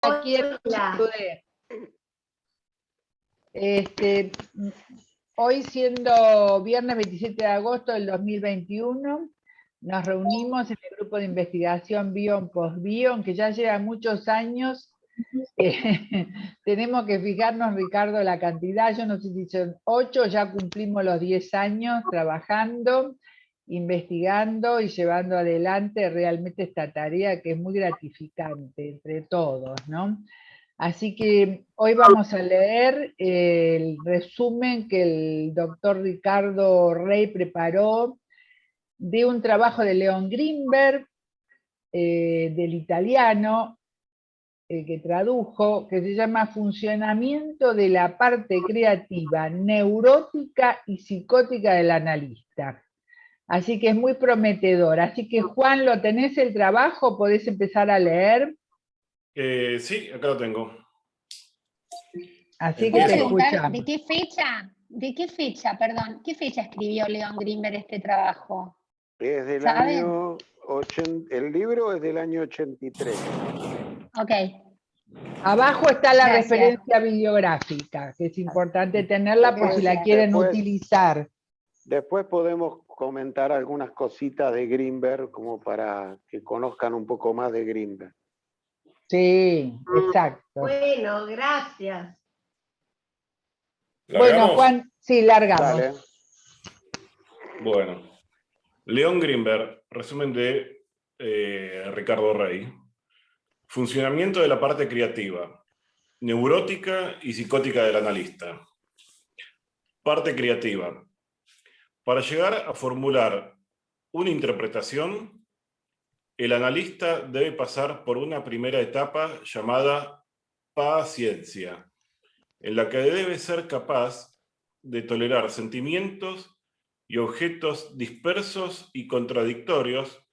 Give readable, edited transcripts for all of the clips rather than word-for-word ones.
Aquí Hola. hoy siendo viernes 27 de agosto del 2021, nos reunimos en el grupo de investigación Bion Post-Bion, que ya lleva muchos años. Tenemos que fijarnos, Ricardo, la cantidad, yo no sé si son 8, ya cumplimos los 10 años trabajando, investigando y llevando adelante realmente esta tarea que es muy gratificante entre todos, ¿no? Así que hoy vamos a leer el resumen que el doctor Ricardo Rey preparó de un trabajo de Leon Greenberg, del italiano, que tradujo, que se llama Funcionamiento de la parte creativa, neurótica y psicótica del analista. Así que es muy prometedor. Así que, Juan, ¿lo tenés el trabajo? ¿Podés empezar a leer? Sí, acá lo tengo. Así que te escuchamos. ¿De qué fecha, perdón, qué fecha escribió Leon Greenberg este trabajo? Es del ¿Saben? año 80, el libro es del año 83. Ok. Abajo está la Gracias. referencia bibliográfica, que es importante tenerla por si la quieren utilizar. Después podemos comentar algunas cositas de Greenberg como para que conozcan un poco más de Greenberg. Sí, exacto. Bueno, gracias. Bueno, Juan, sí, largamos. Dale. Bueno, Leon Greenberg, resumen de Ricardo Rey. Funcionamiento de la parte creativa, neurótica y psicótica del analista. Parte creativa. Para llegar a formular una interpretación, el analista debe pasar por una primera etapa llamada paciencia, en la que debe ser capaz de tolerar sentimientos y objetos dispersos y contradictorios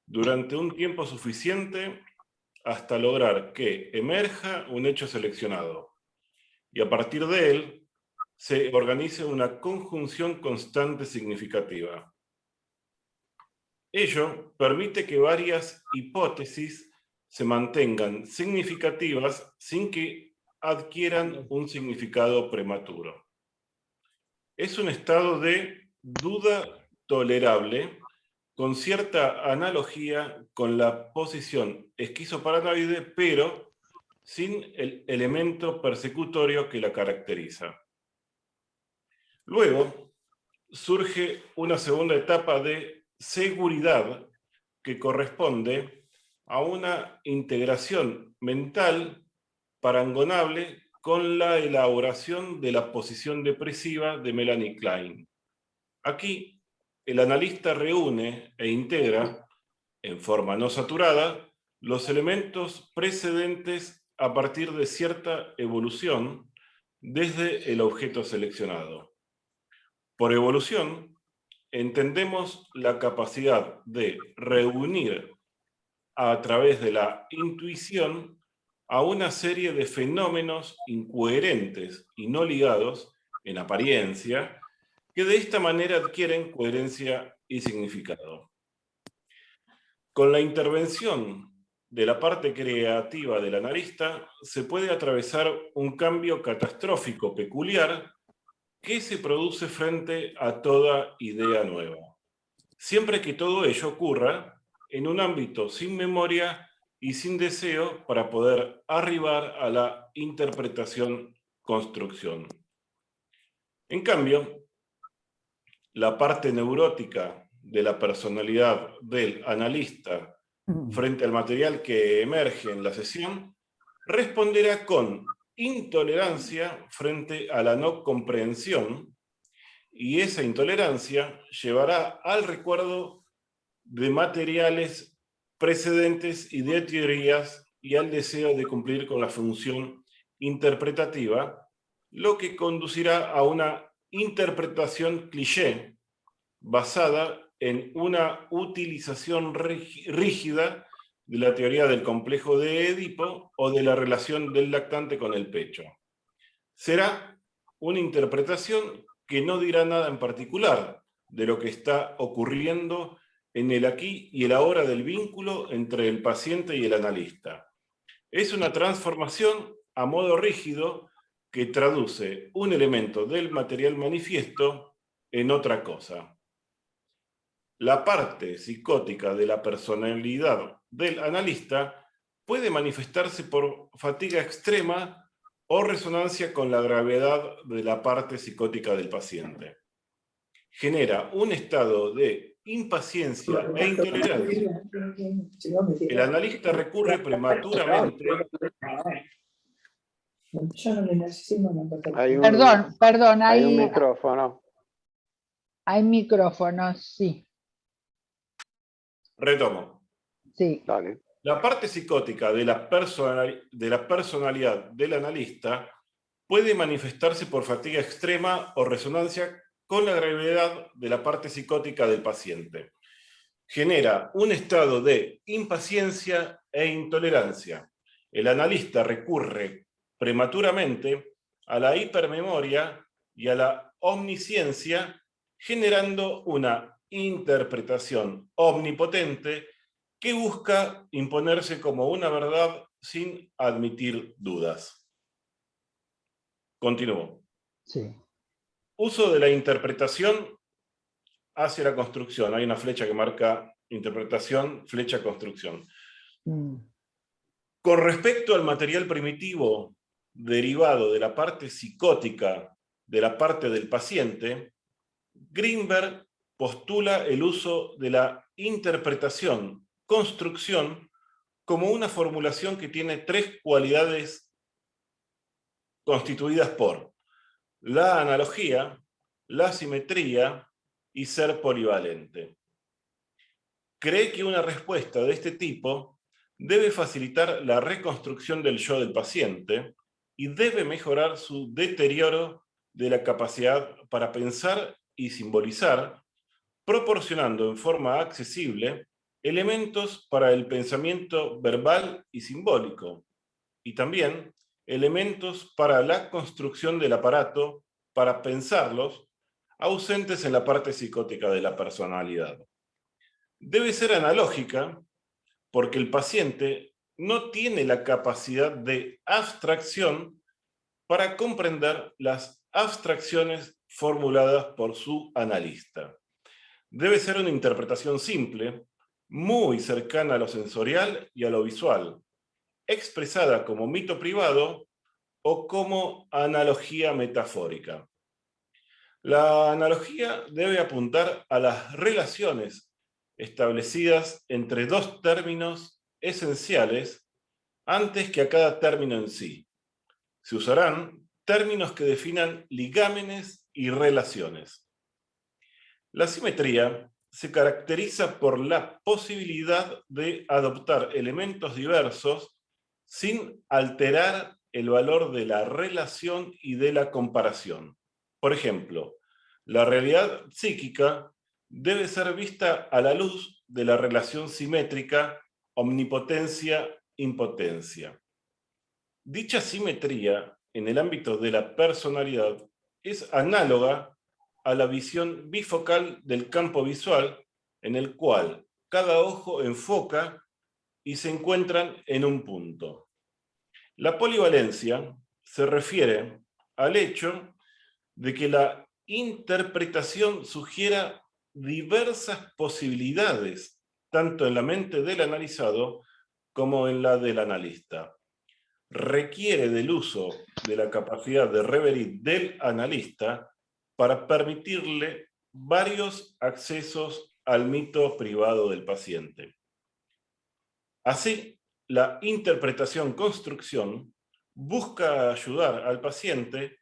durante un tiempo suficiente hasta lograr que emerja un hecho seleccionado, y a partir de él se organice una conjunción constante significativa. Ello permite que varias hipótesis se mantengan significativas sin que adquieran un significado prematuro. Es un estado de duda tolerable con cierta analogía con la posición esquizoparanoide, pero sin el elemento persecutorio que la caracteriza. Luego surge una segunda etapa de seguridad que corresponde a una integración mental parangonable con la elaboración de la posición depresiva de Melanie Klein. Aquí, el analista reúne e integra, en forma no saturada, los elementos precedentes a partir de cierta evolución desde el objeto seleccionado. Por evolución, entendemos la capacidad de reunir a través de la intuición a una serie de fenómenos incoherentes y no ligados, en apariencia, que de esta manera adquieren coherencia y significado. Con la intervención de la parte creativa del analista, se puede atravesar un cambio catastrófico peculiar que se produce frente a toda idea nueva. Siempre que todo ello ocurra en un ámbito sin memoria y sin deseo para poder arribar a la interpretación-construcción. En cambio, la parte neurótica de la personalidad del analista frente al material que emerge en la sesión responderá con intolerancia frente a la no comprensión, y esa intolerancia llevará al recuerdo de materiales precedentes y de teorías y al deseo de cumplir con la función interpretativa, lo que conducirá a una interpretación cliché basada en una utilización rígida de la teoría del complejo de Edipo o de la relación del lactante con el pecho. Será una interpretación que no dirá nada en particular de lo que está ocurriendo en el aquí y el ahora del vínculo entre el paciente y el analista, Es una transformación a modo rígido que traduce un elemento del material manifiesto en otra cosa. La parte psicótica de la personalidad del analista puede manifestarse por fatiga extrema o resonancia con la gravedad de la parte psicótica del paciente. Genera un estado de impaciencia e intolerancia. El analista recurre prematuramente. Perdón, hay un micrófono. Hay micrófonos, sí. Retomo. Sí. Dale. La parte psicótica de la personalidad del analista puede manifestarse por fatiga extrema o resonancia con la gravedad de la parte psicótica del paciente. Genera un estado de impaciencia e intolerancia. El analista recurre prematuramente a la hipermemoria y a la omnisciencia, generando una interpretación omnipotente que busca imponerse como una verdad sin admitir dudas. Continúo. Sí. Uso de la interpretación hacia la construcción. Hay una flecha que marca interpretación, flecha construcción. Con respecto al material primitivo derivado de la parte psicótica de la parte del paciente, Greenberg postula el uso de la interpretación, construcción, como una formulación que tiene tres cualidades constituidas por la analogía, la simetría y ser polivalente. Cree que una respuesta de este tipo debe facilitar la reconstrucción del yo del paciente y debe mejorar su deterioro de la capacidad para pensar y simbolizar, proporcionando en forma accesible elementos para el pensamiento verbal y simbólico, y también elementos para la construcción del aparato para pensarlos, ausentes en la parte psicótica de la personalidad. Debe ser analógica porque el paciente no tiene la capacidad de abstracción para comprender las abstracciones formuladas por su analista. Debe ser una interpretación simple, muy cercana a lo sensorial y a lo visual, expresada como mito privado o como analogía metafórica. La analogía debe apuntar a las relaciones establecidas entre dos términos esenciales antes que a cada término en sí. Se usarán términos que definan ligámenes y relaciones. La simetría se caracteriza por la posibilidad de adoptar elementos diversos sin alterar el valor de la relación y de la comparación. Por ejemplo, la realidad psíquica debe ser vista a la luz de la relación simétrica omnipotencia-impotencia. Dicha simetría en el ámbito de la personalidad es análoga a la visión bifocal del campo visual, en el cual cada ojo enfoca y se encuentran en un punto. La polivalencia se refiere al hecho de que la interpretación sugiera diversas posibilidades, tanto en la mente del analizado como en la del analista. Requiere del uso de la capacidad de reverir del analista para permitirle varios accesos al mito privado del paciente. Así, la interpretación-construcción busca ayudar al paciente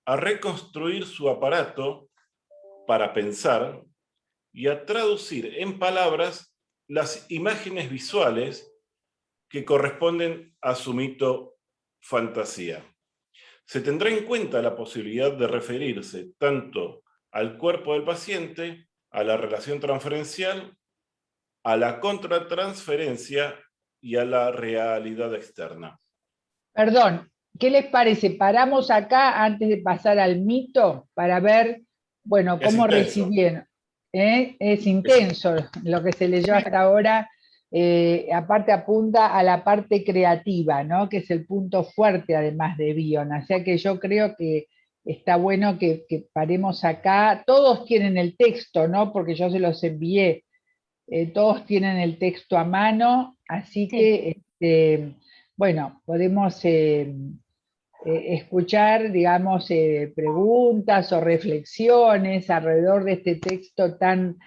a reconstruir su aparato para pensar y a traducir en palabras las imágenes visuales que corresponden a su mito fantasía. Se tendrá en cuenta la posibilidad de referirse tanto al cuerpo del paciente, a la relación transferencial, a la contratransferencia y a la realidad externa. Perdón, ¿qué les parece? Paramos acá antes de pasar al mito para ver, bueno, cómo recibieron. Es intenso lo que se leyó hasta ahora, aparte apunta a la parte creativa, ¿no? Que es el punto fuerte además de Bion. O sea que yo creo que está bueno que paremos acá. Todos tienen el texto, ¿no? Porque yo se los envié. Todos tienen el texto a mano, así Sí. que, bueno, podemos escuchar, digamos, preguntas o reflexiones alrededor de este texto tan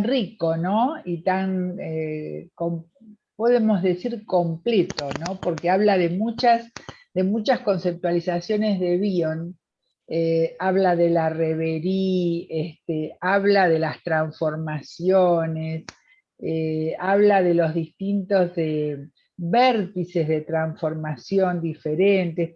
rico, ¿no? Y tan, podemos decir, completo, ¿no? Porque habla de muchas conceptualizaciones de Bion, habla de la reverie, habla de las transformaciones, habla de los distintos vértices de transformación diferentes,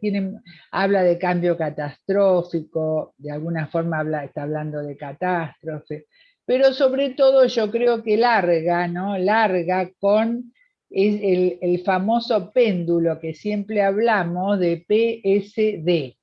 habla de cambio catastrófico, de alguna forma está hablando de catástrofe, pero sobre todo yo creo que larga, ¿no? Larga con el famoso péndulo que siempre hablamos de PSD,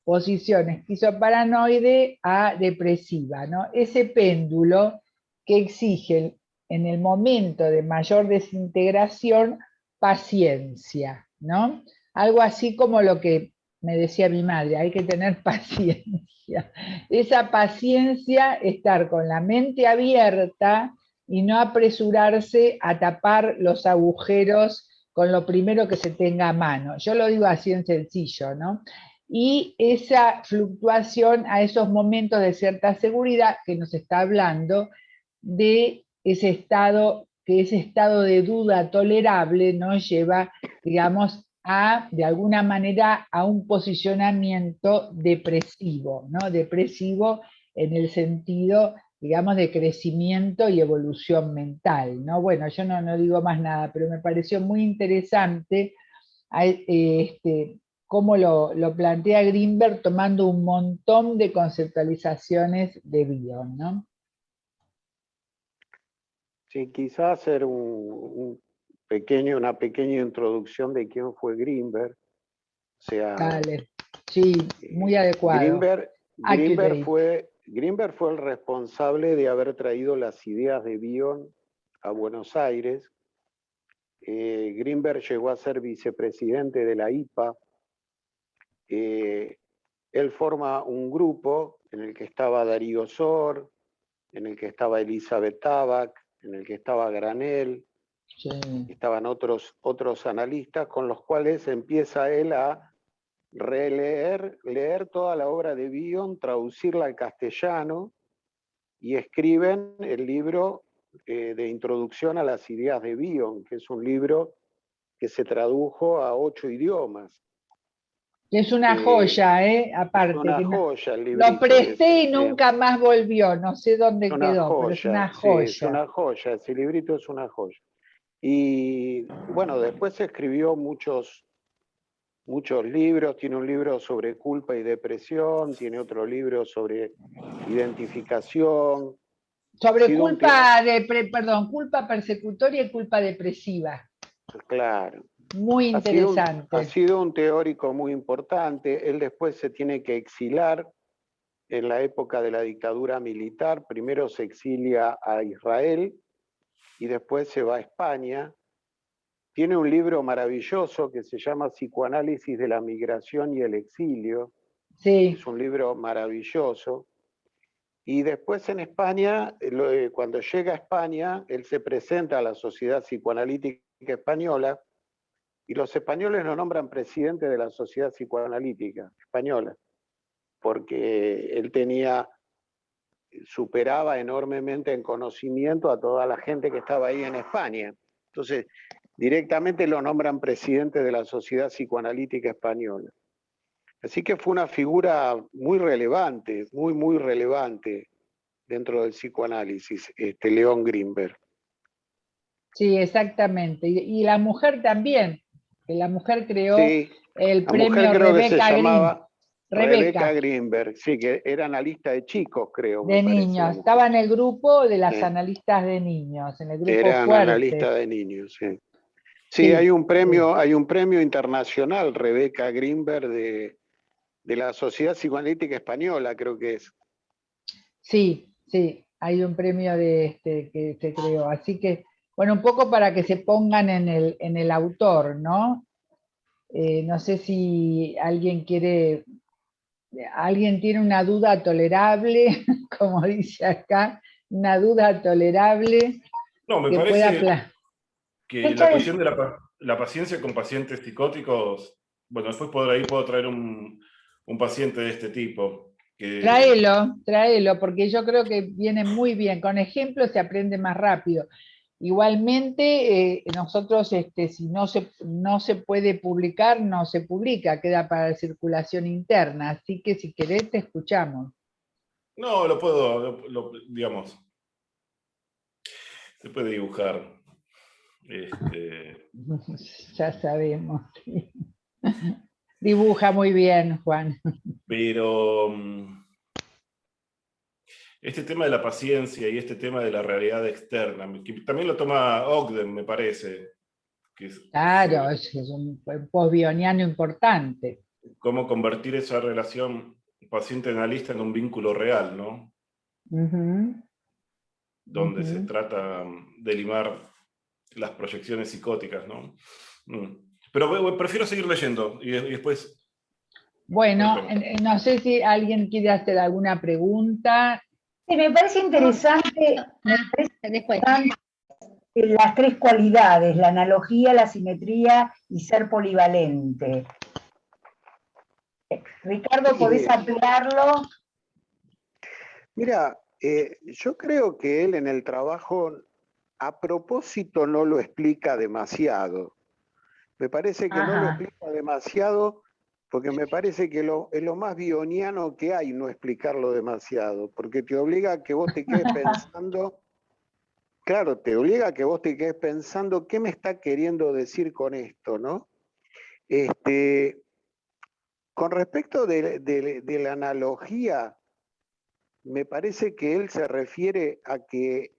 posición esquizoparanoide a depresiva, ¿no? Ese péndulo que exige en el momento de mayor desintegración paciencia, ¿no? Algo así como lo que me decía mi madre, hay que tener paciencia. Esa paciencia, estar con la mente abierta y no apresurarse a tapar los agujeros con lo primero que se tenga a mano. Yo lo digo así en sencillo, ¿no? Y esa fluctuación a esos momentos de cierta seguridad que nos está hablando de ese estado, que ese estado de duda tolerable nos lleva, digamos, de alguna manera, a un posicionamiento depresivo, ¿no? Depresivo en el sentido, digamos, de crecimiento y evolución mental, ¿no? Bueno, yo no digo más nada, pero me pareció muy interesante cómo lo plantea Greenberg tomando un montón de conceptualizaciones de Bion, ¿no? Sí, quizás hacer una pequeña introducción de quién fue Greenberg. O sea, Dale, sí, muy adecuado. Greenberg fue el responsable de haber traído las ideas de Bion a Buenos Aires. Greenberg llegó a ser vicepresidente de la IPA. Él forma un grupo en el que estaba Darío Sor, en el que estaba Elizabeth Tabak, en el que estaba Granell, sí. Estaban otros analistas con los cuales empieza él a leer toda la obra de Bion, traducirla al castellano, y escriben el libro de Introducción a las ideas de Bion, que es un libro que se tradujo a 8 idiomas. Es una joya, aparte. Es una joya el librito. Lo presté y ese, nunca más volvió, no sé dónde quedó, joya, pero es una joya. Sí, es una joya, ese librito es una joya. Y bueno, después se escribió muchos libros, tiene un libro sobre culpa y depresión, tiene otro libro sobre identificación. Sobre culpa persecutoria y culpa depresiva. Claro. Muy interesante. Ha sido un teórico muy importante. Él después se tiene que exilar en la época de la dictadura militar. Primero se exilia a Israel y después se va a España. Tiene un libro maravilloso que se llama Psicoanálisis de la migración y el exilio. Sí. Es un libro maravilloso. Y después en España, cuando llega a España, él se presenta a la Sociedad Psicoanalítica Española y los españoles lo nombran presidente de la Sociedad Psicoanalítica Española, porque él superaba enormemente en conocimiento a toda la gente que estaba ahí en España. Entonces, directamente lo nombran presidente de la Sociedad Psicoanalítica Española. Así que fue una figura muy relevante, muy relevante dentro del psicoanálisis, León Greenberg. Sí, exactamente. Y la mujer también, que la mujer creó el premio Rebeca Greenberg. Rebeca Greenberg, sí, que era analista de chicos, creo. De niños, estaba en el grupo de las analistas de niños, en el grupo Eran fuerte. analistas de niños, sí. Sí, hay un premio internacional, Rebeca Greenberg, de la Sociedad Psicoanalítica Española, creo que es. Sí, hay un premio que se creó. Así que Bueno, un poco para que se pongan en el autor, ¿no? No sé si alguien tiene una duda tolerable, como dice acá, una duda tolerable No, me que pueda... parece que Fecha la de cuestión de la paciencia con pacientes psicóticos, bueno, después por ahí puedo traer un paciente de este tipo. Tráelo, porque yo creo que viene muy bien. Con ejemplos se aprende más rápido. Igualmente, nosotros, si no se puede publicar, no se publica, queda para circulación interna. Así que si querés, te escuchamos. No, lo puedo, digamos, se puede dibujar. Ya sabemos. Sí. Dibuja muy bien, Juan. Pero este tema de la paciencia y este tema de la realidad externa, que también lo toma Ogden, me parece, que Claro, es un posbioniano importante. cómo convertir esa relación paciente-analista en un vínculo real, ¿no? Ujú, Donde se ujú. trata de limar las proyecciones psicóticas, ¿no? Pero bueno, prefiero seguir leyendo y después Bueno, retomar. no sé si alguien quiere hacer alguna pregunta. Sí, me parece interesante, después. las tres cualidades, la analogía, la simetría y ser polivalente. Ricardo, ¿podés ampliarlo? Mira, yo creo que él en el trabajo a propósito no lo explica demasiado. Me parece que no lo Ajá. explica demasiado porque me parece que es lo más bioniano que hay no explicarlo demasiado, porque te obliga a que vos te quedes pensando, claro, te obliga a que vos te quedes pensando qué me está queriendo decir con esto, ¿no? Este, con respecto de la analogía, me parece que él se refiere a que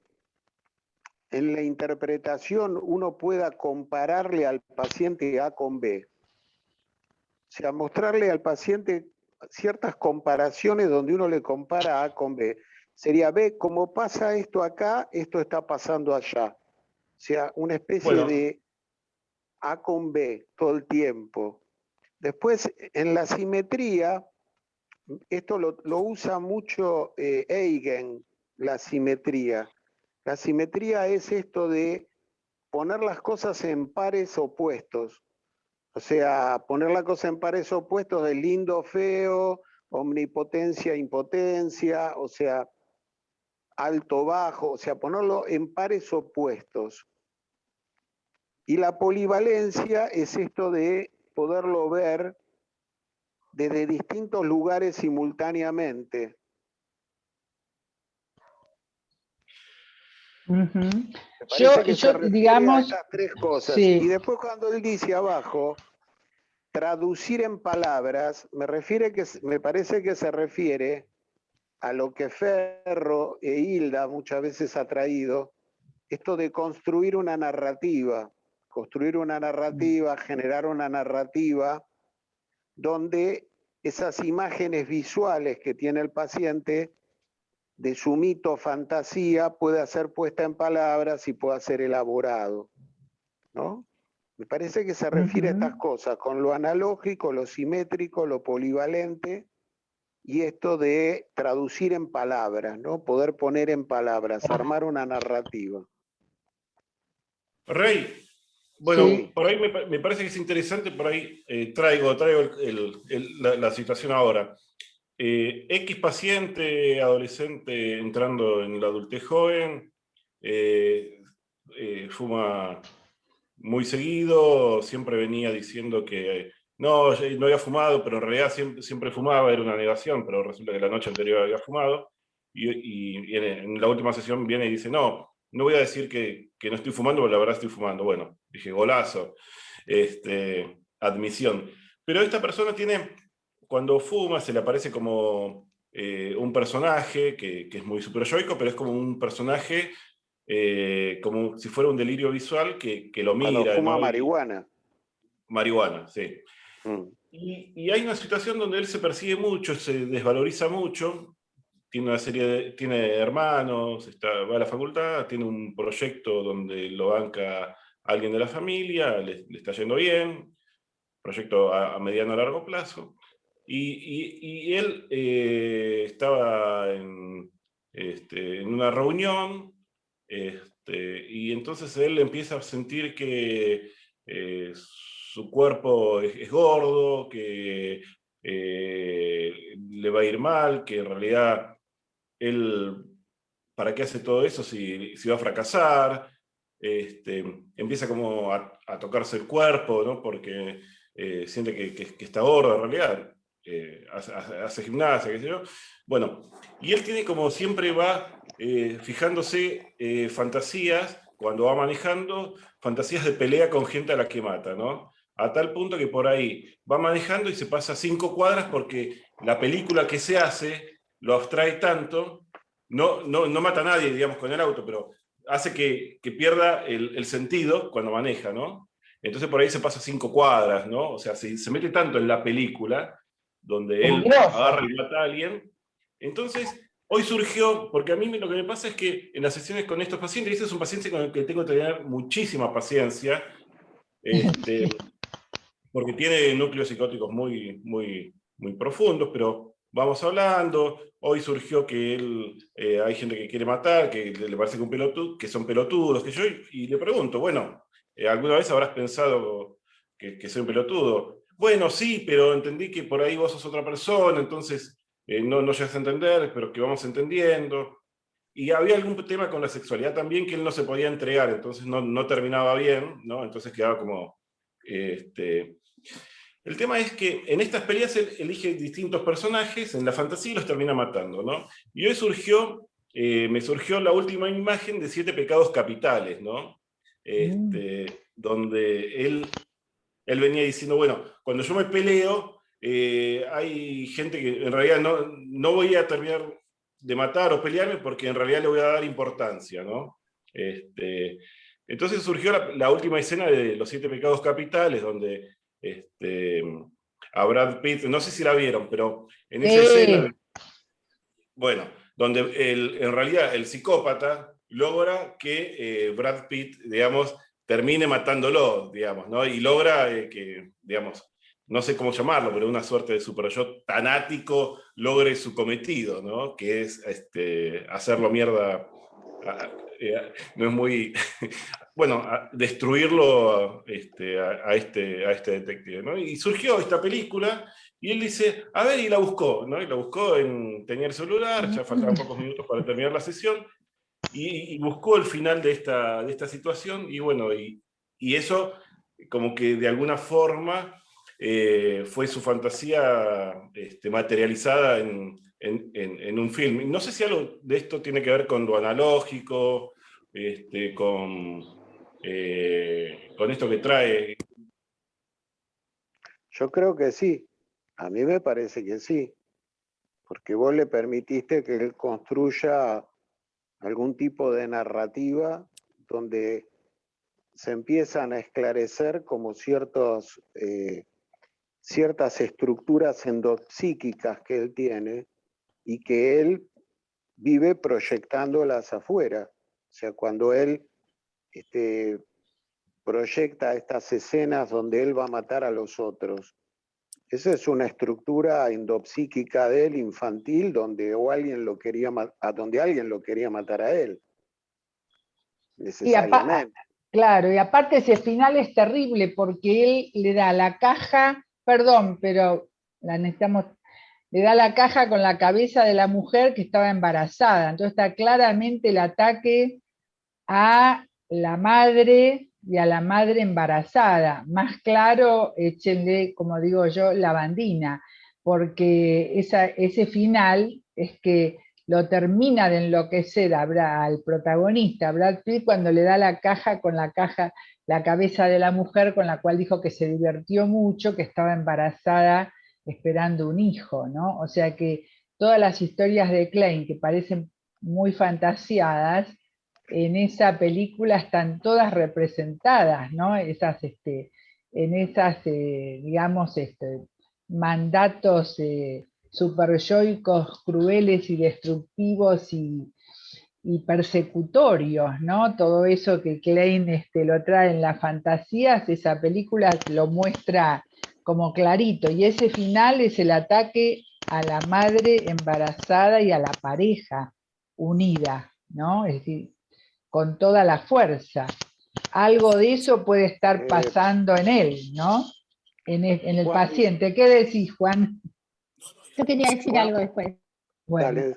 en la interpretación uno pueda compararle al paciente A con B. O sea, mostrarle al paciente ciertas comparaciones donde uno le compara A con B. Sería B, como pasa esto acá, esto está pasando allá. O sea, una especie Bueno, de A con B todo el tiempo. Después, en la simetría, esto lo usa mucho Eigen, la simetría. La simetría es esto de poner las cosas en pares opuestos. O sea, poner la cosa en pares opuestos de lindo, feo, omnipotencia, impotencia, o sea, alto, bajo, o sea, ponerlo en pares opuestos. Y la polivalencia es esto de poderlo ver desde distintos lugares simultáneamente. Ujú. Me parece que se Yo, refiere a digamos, estas tres cosas. Y sí. después cuando él dice abajo, traducir en palabras, me parece que se refiere a lo que Ferro e Hilda muchas veces ha traído, esto de construir una narrativa, generar una narrativa donde esas imágenes visuales que tiene el paciente de su mito, fantasía, pueda ser puesta en palabras y pueda ser elaborado, ¿no? Me parece que se refiere a estas Ujú. cosas, con lo analógico, lo simétrico, lo polivalente, y esto de traducir en palabras, ¿no? Poder poner en palabras, armar una narrativa. Rey, bueno, Sí. por ahí me parece que es interesante, por ahí traigo la situación ahora. X paciente adolescente entrando en la adultez joven, fuma muy seguido, siempre venía diciendo que no había fumado, pero en realidad siempre fumaba, era una negación, pero resulta que la noche anterior había fumado, y en la última sesión viene y dice, no voy a decir que no estoy fumando, pero la verdad estoy fumando. Bueno, dije, golazo, admisión. Pero esta persona cuando fuma, se le aparece como un personaje que es muy superyoico, pero es como un personaje como si fuera un delirio visual que lo Cuando mira, fuma ¿no? marihuana. Marihuana, sí. Mm. Y hay una situación donde él se persigue mucho, se desvaloriza mucho, tiene una serie tiene hermanos, va a la facultad, tiene un proyecto donde lo banca alguien de la familia, le está yendo bien, proyecto a mediano a largo plazo, y él estaba en una reunión, y entonces él empieza a sentir que su cuerpo es gordo, que le va a ir mal, que en realidad él, ¿para qué hace todo eso si va a fracasar? Empieza como a tocarse el cuerpo, ¿no? Porque siente que está gordo en realidad, hace gimnasia, qué sé yo. Bueno, y él tiene como siempre va fijándose fantasías, cuando va manejando, fantasías de pelea con gente a la que mata, ¿no? A tal punto que por ahí va manejando y se pasa 5 cuadras porque la película que se hace lo abstrae tanto, no mata a nadie, digamos, con el auto, pero hace que pierda el sentido cuando maneja, ¿no? Entonces por ahí se pasa 5 cuadras, ¿no? O sea, se mete tanto en la película, donde él Peligroso. agarra y mata a alguien. Entonces, hoy surgió, porque a mí lo que me pasa es que en las sesiones con estos pacientes, y este es un paciente con el que tengo que tener muchísima paciencia, porque tiene núcleos psicóticos muy profundos, pero vamos hablando. Hoy surgió que hay gente que quiere matar, que le parece que son pelotudos, que yo, y le pregunto, bueno, ¿alguna vez habrás pensado que soy un pelotudo? Bueno, sí, pero entendí que por ahí vos sos otra persona, entonces no llegas a entender, pero que vamos entendiendo. Y había algún tema con la sexualidad también que él no se podía entregar, entonces no terminaba bien, ¿no? Entonces quedaba como... El tema es que en estas peleas él elige distintos personajes en la fantasía y los termina matando, ¿no? Y hoy me surgió la última imagen de 7 pecados capitales, ¿no? Donde él venía diciendo, bueno, cuando yo me peleo, hay gente que en realidad no voy a terminar de matar o pelearme porque en realidad le voy a dar importancia, ¿no? Entonces surgió la última escena de los 7 pecados capitales, donde a Brad Pitt, no sé si la vieron, pero en esa escena, bueno, donde en realidad el psicópata logra que Brad Pitt, digamos, termine matándolo, digamos, ¿no? Y logra que, digamos, no sé cómo llamarlo, pero una suerte de super yo tanático logre su cometido, ¿no? Que es hacerlo mierda. No es muy... bueno, destruirlo a este detective, ¿no? Y surgió esta película, y él dice, a ver, y la buscó, ¿no? Y la buscó, tenía el celular, ya faltaban pocos minutos para terminar la sesión, y buscó el final de esta situación, y bueno, y eso como que de alguna forma fue su fantasía materializada en un film. No sé si algo de esto tiene que ver con lo analógico, con esto que trae. Yo creo que sí, a mí me parece que sí, porque vos le permitiste que él construya algún tipo de narrativa donde se empiezan a esclarecer como ciertas estructuras endopsíquicas que él tiene y que él vive proyectándolas afuera. O sea, cuando él proyecta estas escenas donde él va a matar a los otros, esa es una estructura endopsíquica de él, infantil, donde alguien lo quería matar a él, necesariamente. Claro, y aparte ese final es terrible porque él le da la caja, perdón, pero la necesitamos, le da la caja con la cabeza de la mujer que estaba embarazada. Entonces está claramente el ataque a la madre y a la madre embarazada. Más claro, échenle, como digo yo, la bandina, porque ese final es que lo termina de enloquecer al protagonista, Brad Pitt, cuando le da la caja, la cabeza de la mujer con la cual dijo que se divirtió mucho, que estaba embarazada esperando un hijo, ¿no? O sea que todas las historias de Klein que parecen muy fantasiadas, en esa película están todas representadas, ¿no? Digamos, mandatos superyoicos crueles y destructivos y persecutorios, ¿no? Todo eso que Klein lo trae en las fantasías, esa película lo muestra como clarito, y ese final es el ataque a la madre embarazada y a la pareja unida, ¿no? Es decir, con toda la fuerza. Algo de eso puede estar pasando en él, ¿no? En el Juan, paciente. ¿Qué decís, Juan? Yo quería decir Juan, algo después. Bueno, dale,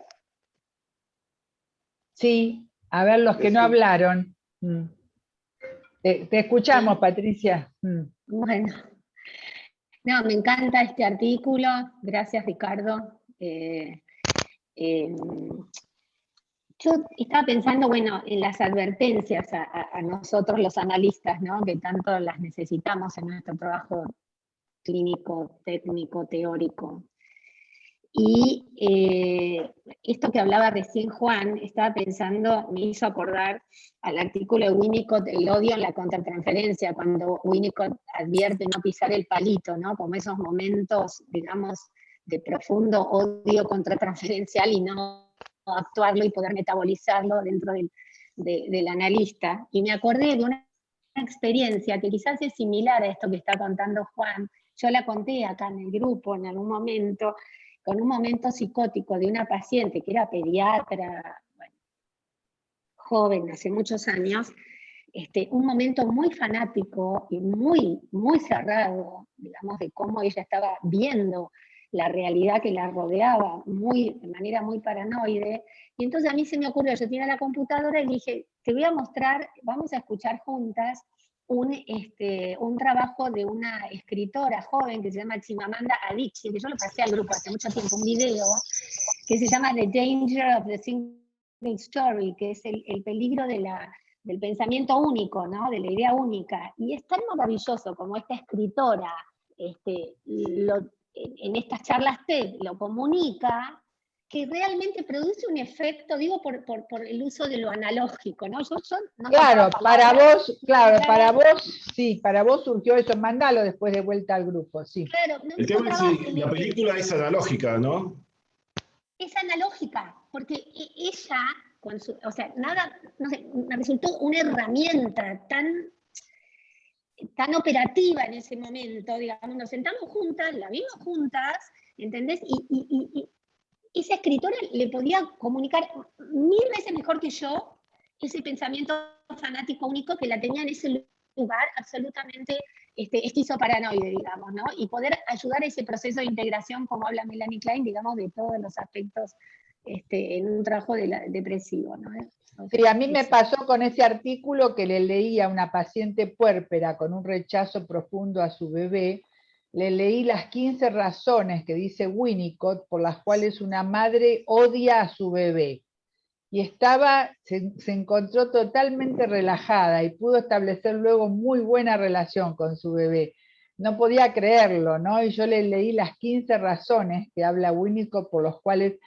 sí, a ver los que no decí. hablaron. Te escuchamos, Sí. Patricia. Bueno, no, me encanta este artículo. Gracias, Ricardo. Yo estaba pensando, bueno, en las advertencias a nosotros los analistas, ¿no? Que tanto las necesitamos en nuestro trabajo clínico, técnico, teórico. Y esto que hablaba recién Juan, estaba pensando, me hizo acordar al artículo de Winnicott, el odio en la contratransferencia, cuando Winnicott advierte no pisar el palito, ¿no? Como esos momentos, digamos, de profundo odio contratransferencial y no actuarlo y poder metabolizarlo dentro del analista. Y me acordé de una experiencia que quizás es similar a esto que está contando Juan. Yo la conté acá en el grupo en algún momento, con un momento psicótico de una paciente que era pediatra, bueno, joven, hace muchos años, un momento muy fanático y muy, muy cerrado, digamos, de cómo ella estaba viendo la realidad que la rodeaba de manera muy paranoide. Y entonces a mí se me ocurrió, yo tenía la computadora y dije, te voy a mostrar, vamos a escuchar juntas un trabajo de una escritora joven que se llama Chimamanda Adichie, que yo lo pasé al grupo hace mucho tiempo, un video que se llama The Danger of the Single Story, que es el peligro del pensamiento único, ¿no? De la idea única. Y es tan maravilloso como esta escritora en estas charlas TED lo comunica, que realmente produce un efecto, digo, por el uso de lo analógico, ¿no? Yo no Claro, para vos, claro, para vos, sí, para vos surgió eso, mandalo después de vuelta al grupo, sí. Claro, no El tema es encontraba si la película es analógica, ¿no? es analógica, porque ella, o sea, nada, no sé, me resultó una herramienta tan operativa en ese momento, digamos, nos sentamos juntas, la vimos juntas, ¿entendés? Y esa escritora le podía comunicar 1000 veces mejor que yo ese pensamiento fanático único que la tenía en ese lugar absolutamente esquizoparanoide, digamos, ¿no? Y poder ayudar a ese proceso de integración, como habla Melanie Klein, digamos, de todos los aspectos en un trabajo depresivo, ¿no? Sí, a mí me pasó con ese artículo que le leí a una paciente puérpera con un rechazo profundo a su bebé, le leí las 15 razones que dice Winnicott por las cuales una madre odia a su bebé. Y se encontró totalmente relajada y pudo establecer luego muy buena relación con su bebé. No podía creerlo, ¿no? Y yo le leí las 15 razones que habla Winnicott por las cuales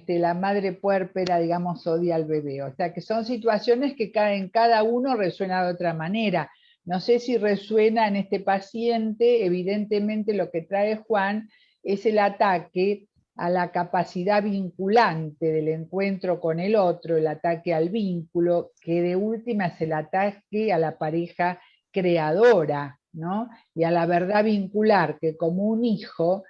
la madre puérpera, digamos, odia al bebé. O sea, que son situaciones que en cada uno resuena de otra manera. No sé si resuena en este paciente, evidentemente lo que trae Juan es el ataque a la capacidad vinculante del encuentro con el otro, el ataque al vínculo, que de última es el ataque a la pareja creadora, ¿no? Y a la verdad vincular, que como un hijo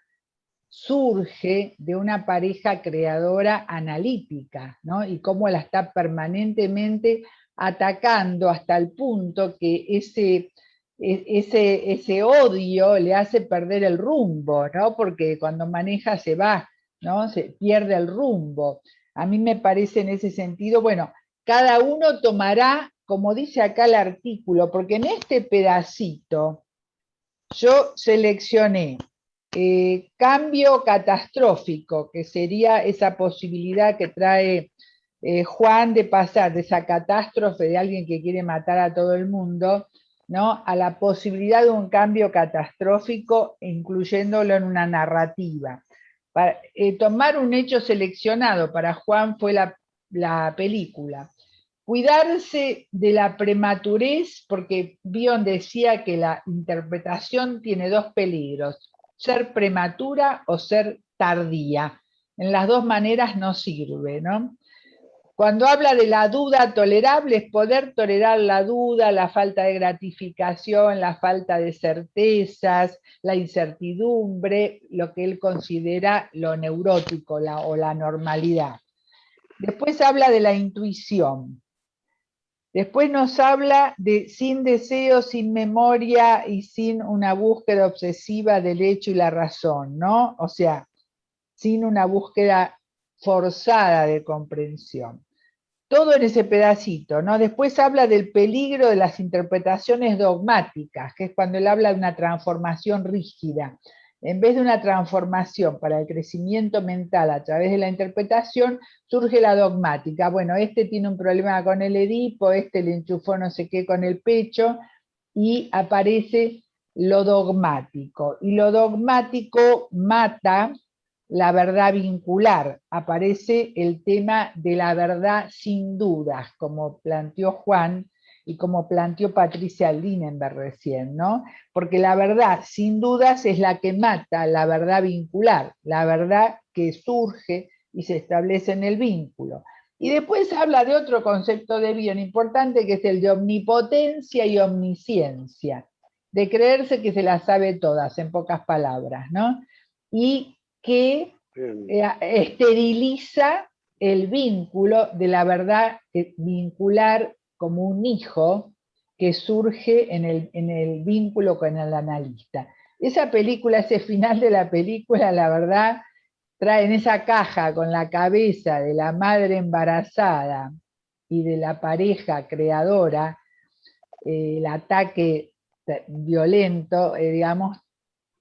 surge de una pareja creadora analítica, ¿no? Y cómo la está permanentemente atacando hasta el punto que ese odio le hace perder el rumbo, ¿no? Porque cuando maneja se va, ¿no? Se pierde el rumbo. A mí me parece en ese sentido, bueno, cada uno tomará, como dice acá el artículo, porque en este pedacito yo seleccioné cambio catastrófico, que sería esa posibilidad que trae Juan de pasar de esa catástrofe de alguien que quiere matar a todo el mundo, ¿no? A la posibilidad de un cambio catastrófico, incluyéndolo en una narrativa. Tomar un hecho seleccionado para Juan fue la película. Cuidarse de la prematurez, porque Bion decía que la interpretación tiene dos peligros, ser prematura o ser tardía. En las dos maneras no sirve, ¿no? Cuando habla de la duda tolerable, es poder tolerar la duda, la falta de gratificación, la falta de certezas, la incertidumbre, lo que él considera lo neurótico o la normalidad. Después habla de la intuición. Después nos habla de sin deseo, sin memoria y sin una búsqueda obsesiva del hecho y la razón, ¿no? O sea, sin una búsqueda forzada de comprensión. Todo en ese pedacito, ¿no? Después habla del peligro de las interpretaciones dogmáticas, que es cuando él habla de una transformación rígida. En vez de una transformación para el crecimiento mental a través de la interpretación, surge la dogmática. Bueno, este tiene un problema con el Edipo, este le enchufó no sé qué con el pecho, y aparece lo dogmático. Y lo dogmático mata la verdad vincular, aparece el tema de la verdad sin dudas, como planteó Juan y como planteó Patricia Linenberg recién, ¿no? Porque la verdad sin dudas es la que mata la verdad vincular, la verdad que surge y se establece en el vínculo. Y después habla de otro concepto de bien importante, que es el de omnipotencia y omnisciencia, de creerse que se las sabe todas, en pocas palabras, ¿no? Y que esteriliza el vínculo de la verdad vincular como un hijo que surge en el vínculo con el analista. Esa película, ese final de la película, la verdad, trae en esa caja con la cabeza de la madre embarazada y de la pareja creadora, el ataque violento, digamos,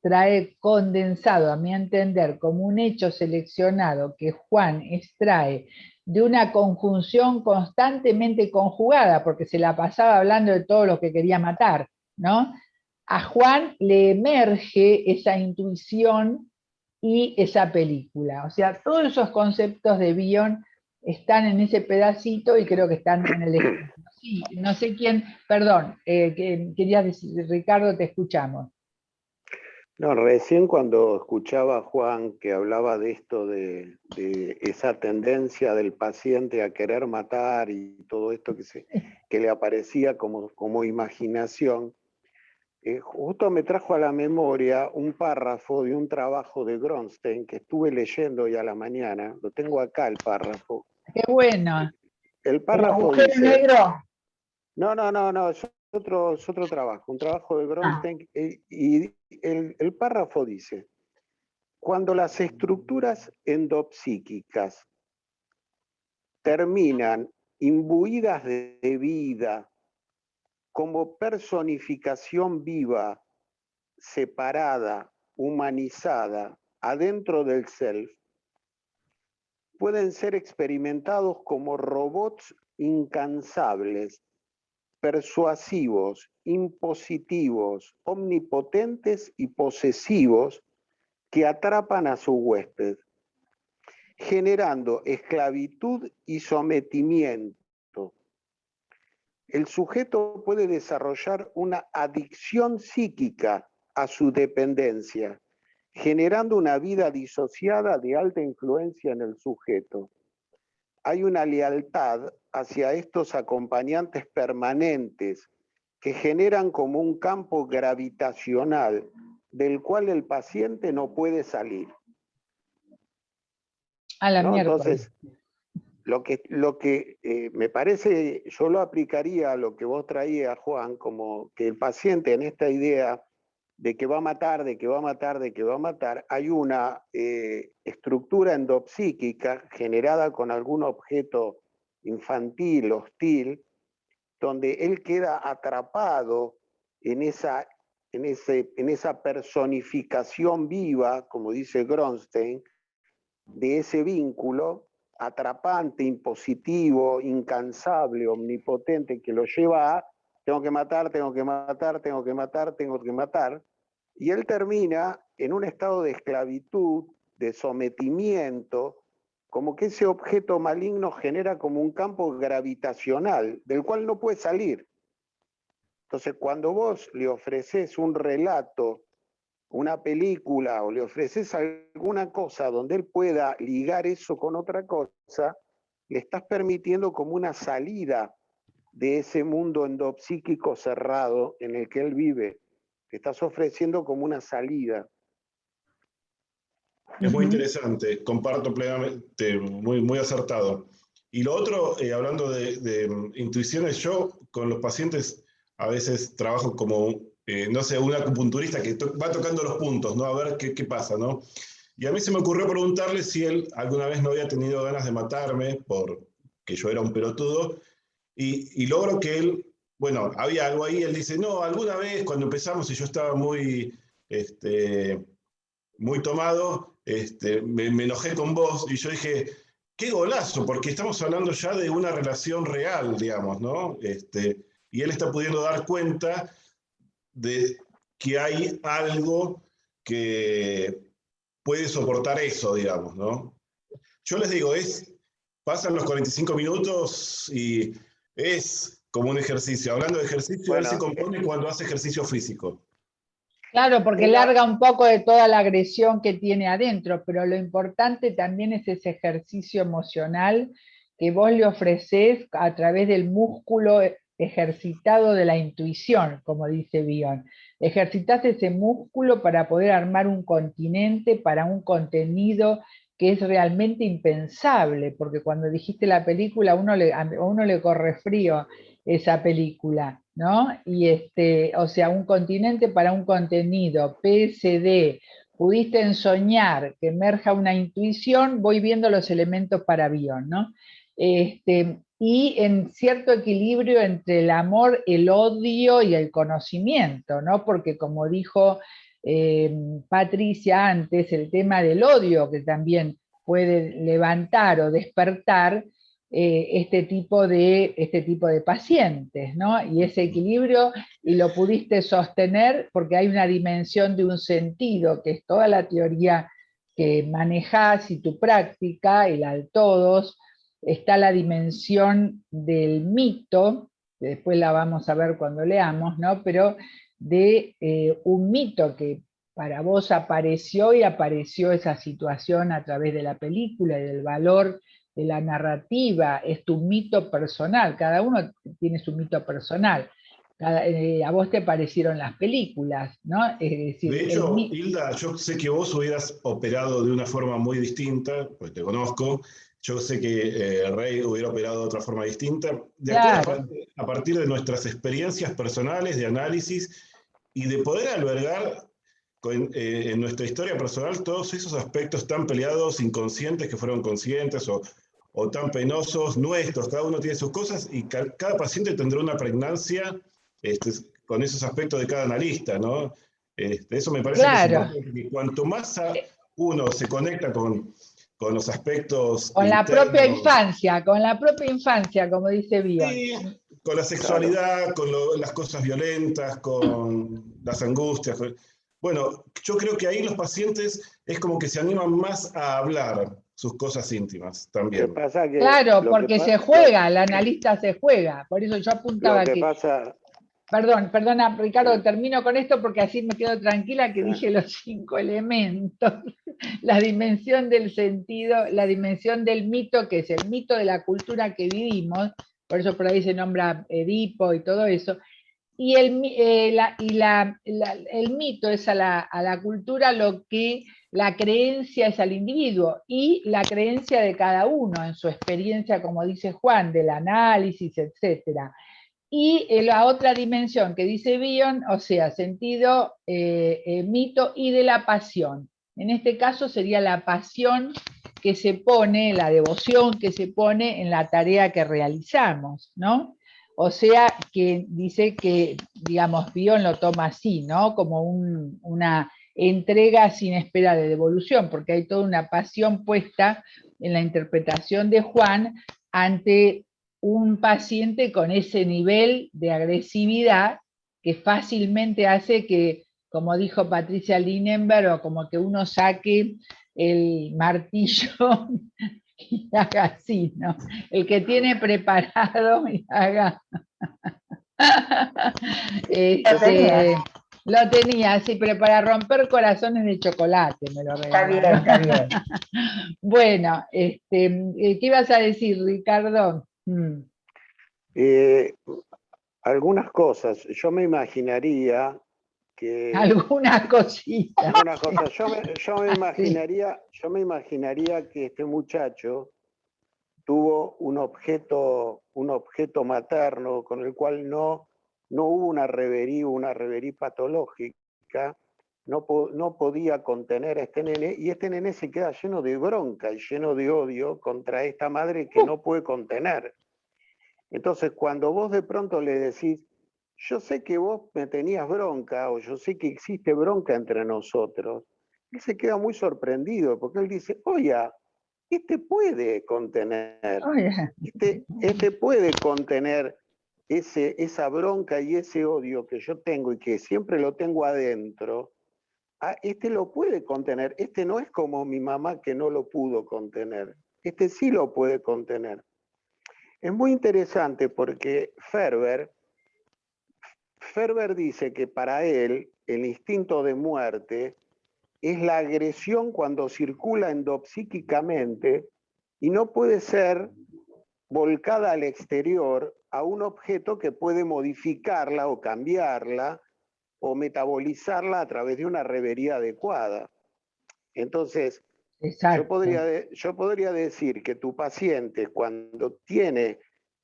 trae condensado, a mi entender, como un hecho seleccionado que Juan extrae de una conjunción constantemente conjugada, porque se la pasaba hablando de todo lo que quería matar, ¿no? A Juan le emerge esa intuición y esa película. O sea, todos esos conceptos de Bion están en ese pedacito y creo que están en el ejemplo. Sí, no sé quién, perdón, querías decir, Ricardo, te escuchamos. No, recién cuando escuchaba a Juan que hablaba de esto, de esa tendencia del paciente a querer matar y todo esto que le aparecía como imaginación, justo me trajo a la memoria un párrafo de un trabajo de Gronstein que estuve leyendo hoy a la mañana. Lo tengo acá el párrafo. Qué bueno. El ¿El párrafo agujero dice... negro? No, es otro trabajo, un trabajo de Gronstein, y el párrafo dice: cuando las estructuras endopsíquicas terminan imbuidas de vida, como personificación viva, separada, humanizada, adentro del self, pueden ser experimentados como robots incansables, persuasivos, impositivos, omnipotentes y posesivos que atrapan a su huésped, generando esclavitud y sometimiento. El sujeto puede desarrollar una adicción psíquica a su dependencia, generando una vida disociada de alta influencia en el sujeto. Hay una lealtad hacia estos acompañantes permanentes que generan como un campo gravitacional del cual el paciente no puede salir. A la ¿no? miércoles. Entonces, lo que me parece, yo lo aplicaría a lo que vos traías, Juan, como que el paciente en esta idea de que va a matar, de que va a matar, de que va a matar, hay una estructura endopsíquica generada con algún objeto infantil, hostil, donde él queda atrapado en esa personificación viva, como dice Gronstein, de ese vínculo atrapante, impositivo, incansable, omnipotente, que lo lleva a tengo que matar, tengo que matar, tengo que matar, tengo que matar, y él termina en un estado de esclavitud, de sometimiento, como que ese objeto maligno genera como un campo gravitacional del cual no puede salir. Entonces, cuando vos le ofreces un relato una película o le ofreces alguna cosa donde él pueda ligar eso con otra cosa, le estás permitiendo como una salida de ese mundo endopsíquico cerrado en el que él vive. Le estás ofreciendo como una salida. Es muy interesante, comparto plenamente, muy, muy acertado. Y lo otro, hablando de intuiciones, yo con los pacientes a veces trabajo como, no sé, un acupunturista que va tocando los puntos, ¿no? A ver qué pasa, ¿no? Y a mí se me ocurrió preguntarle si él alguna vez no había tenido ganas de matarme porque yo era un pelotudo, y logro que él, bueno, había algo ahí, él dice, no, alguna vez cuando empezamos y yo estaba muy, muy tomado, me enojé con vos y yo dije, qué golazo, porque estamos hablando ya de una relación real, digamos, ¿no? Y él está pudiendo dar cuenta de que hay algo que puede soportar eso, digamos, ¿no? Yo les digo, pasan los 45 minutos y es como un ejercicio. Hablando de ejercicio, él se Bueno, compone cuando hace ejercicio físico. Claro, porque larga un poco de toda la agresión que tiene adentro, pero lo importante también es ese ejercicio emocional que vos le ofrecés a través del músculo ejercitado de la intuición, como dice Bion. Ejercitás ese músculo para poder armar un continente para un contenido que es realmente impensable, porque cuando dijiste la película a uno le corre frío esa película, ¿no? Y o sea, un continente para un contenido, PSD, pudiste ensoñar que emerja una intuición, voy viendo los elementos para Bion, ¿no? Y en cierto equilibrio entre el amor, el odio y el conocimiento, ¿no? Porque como dijo Patricia antes, el tema del odio que también puede levantar o despertar este tipo de pacientes, ¿no? Y ese equilibrio, y lo pudiste sostener porque hay una dimensión de un sentido, que es toda la teoría que manejás y tu práctica, y la de todos, está la dimensión del mito, que después la vamos a ver cuando leamos, ¿no? Pero de un mito que para vos apareció y apareció esa situación a través de la película y del valor de la narrativa, es tu mito personal, cada uno tiene su mito personal. A vos te parecieron las películas, ¿no? Es decir, De hecho, Hilda, yo sé que vos hubieras operado de una forma muy distinta, pues te conozco. Yo sé que Rey hubiera operado de otra forma distinta. De acuerdo, a partir de nuestras experiencias personales de análisis y de poder albergar en nuestra historia personal todos esos aspectos tan peleados, inconscientes que fueron conscientes o tan penosos nuestros. Cada uno tiene sus cosas y cada paciente tendrá una pregnancia con esos aspectos de cada analista, ¿no? Eso me parece que es importante, que cuanto más uno se conecta con los aspectos con internos, la propia infancia, como dice Bion. Sí, con la sexualidad, con las cosas violentas, con las angustias. Bueno, yo creo que ahí los pacientes es como que se animan más a hablar sus cosas íntimas también. Claro, porque se juega, el analista se juega. Por eso yo apuntaba Perdona, Ricardo, termino con esto porque así me quedo tranquila que dije los 5 elementos. La dimensión del sentido, la dimensión del mito, que es el mito de la cultura que vivimos, por eso por ahí se nombra Edipo y todo eso, y el mito es a la cultura lo que la creencia es al individuo, y la creencia de cada uno en su experiencia, como dice Juan, del análisis, etcétera. Y la otra dimensión que dice Bion, o sea, sentido, mito y de la pasión. En este caso sería la pasión que se pone, la devoción que se pone en la tarea que realizamos, ¿no? O sea, que dice que, digamos, Bion lo toma así, ¿no? Como una entrega sin espera de devolución, porque hay toda una pasión puesta en la interpretación de Juan ante un paciente con ese nivel de agresividad que fácilmente hace que, como dijo Patricia Linenberg, o como que uno saque el martillo y haga así, ¿no? El que tiene preparado y haga... Lo tenía, sí, pero para romper corazones de chocolate me lo Está bien, regalaron. está bien. Bueno, ¿qué ibas a decir, Ricardo? Eh, algunas cosas. Yo me imaginaría que Alguna cosita. algunas cosas. Sí. Yo me imaginaría que este muchacho tuvo un objeto materno con el cual no hubo una reverie patológica, no podía contener a este nene, y este nene se queda lleno de bronca y lleno de odio contra esta madre que no puede contener. Entonces, cuando vos de pronto le decís, yo sé que vos me tenías bronca, o yo sé que existe bronca entre nosotros, él se queda muy sorprendido, porque él dice, oye, este puede contener, Oye, este puede contener esa bronca y ese odio que yo tengo y que siempre lo tengo adentro. Este lo puede contener, este no es como mi mamá que no lo pudo contener, este sí lo puede contener. Es muy interesante porque Ferber dice que para él el instinto de muerte es la agresión cuando circula endopsíquicamente y no puede ser volcada al exterior a un objeto que puede modificarla o cambiarla o metabolizarla a través de una revería adecuada. Entonces, yo exacto. podría decir que tu paciente, cuando tiene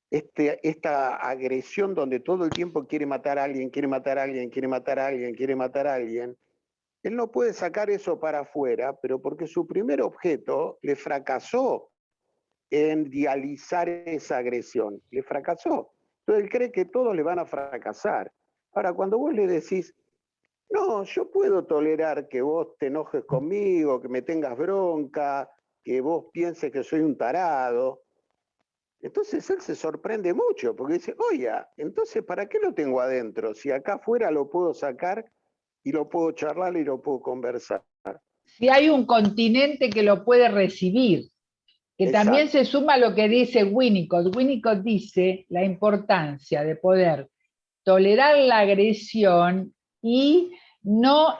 esta agresión donde todo el tiempo quiere matar a alguien, quiere matar a alguien, quiere matar a alguien, quiere matar a alguien, él no puede sacar eso para afuera, pero porque su primer objeto le fracasó en dializar esa agresión, le fracasó. Entonces él cree que todos le van a fracasar. Ahora, cuando vos le decís, no, yo puedo tolerar que vos te enojes conmigo, que me tengas bronca, que vos pienses que soy un tarado, entonces él se sorprende mucho, porque dice, oye, entonces ¿para qué lo tengo adentro? Si acá afuera lo puedo sacar y lo puedo charlar y lo puedo conversar. Si hay un continente que lo puede recibir, que también Exacto. se suma a lo que dice Winnicott. Winnicott dice la importancia de poder tolerar la agresión y no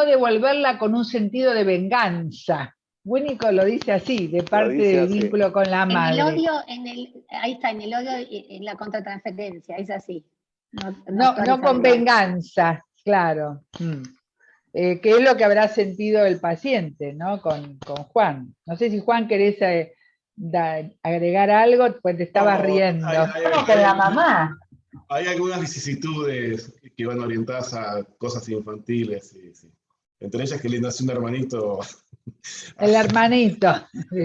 devolverla con un sentido de venganza. Winnicott lo dice así, de Lo parte dice del así. vínculo con la En el madre. odio, ahí está, en el odio, en la contratransferencia, es así. No con venganza, claro. Que es lo que habrá sentido el paciente, ¿no? Con Juan. No sé si Juan querés agregar algo, pues te estabas riendo. Con la mamá. Hay algunas vicisitudes que van orientadas a cosas infantiles. Sí. Entre ellas que le nació un hermanito. El hermanito.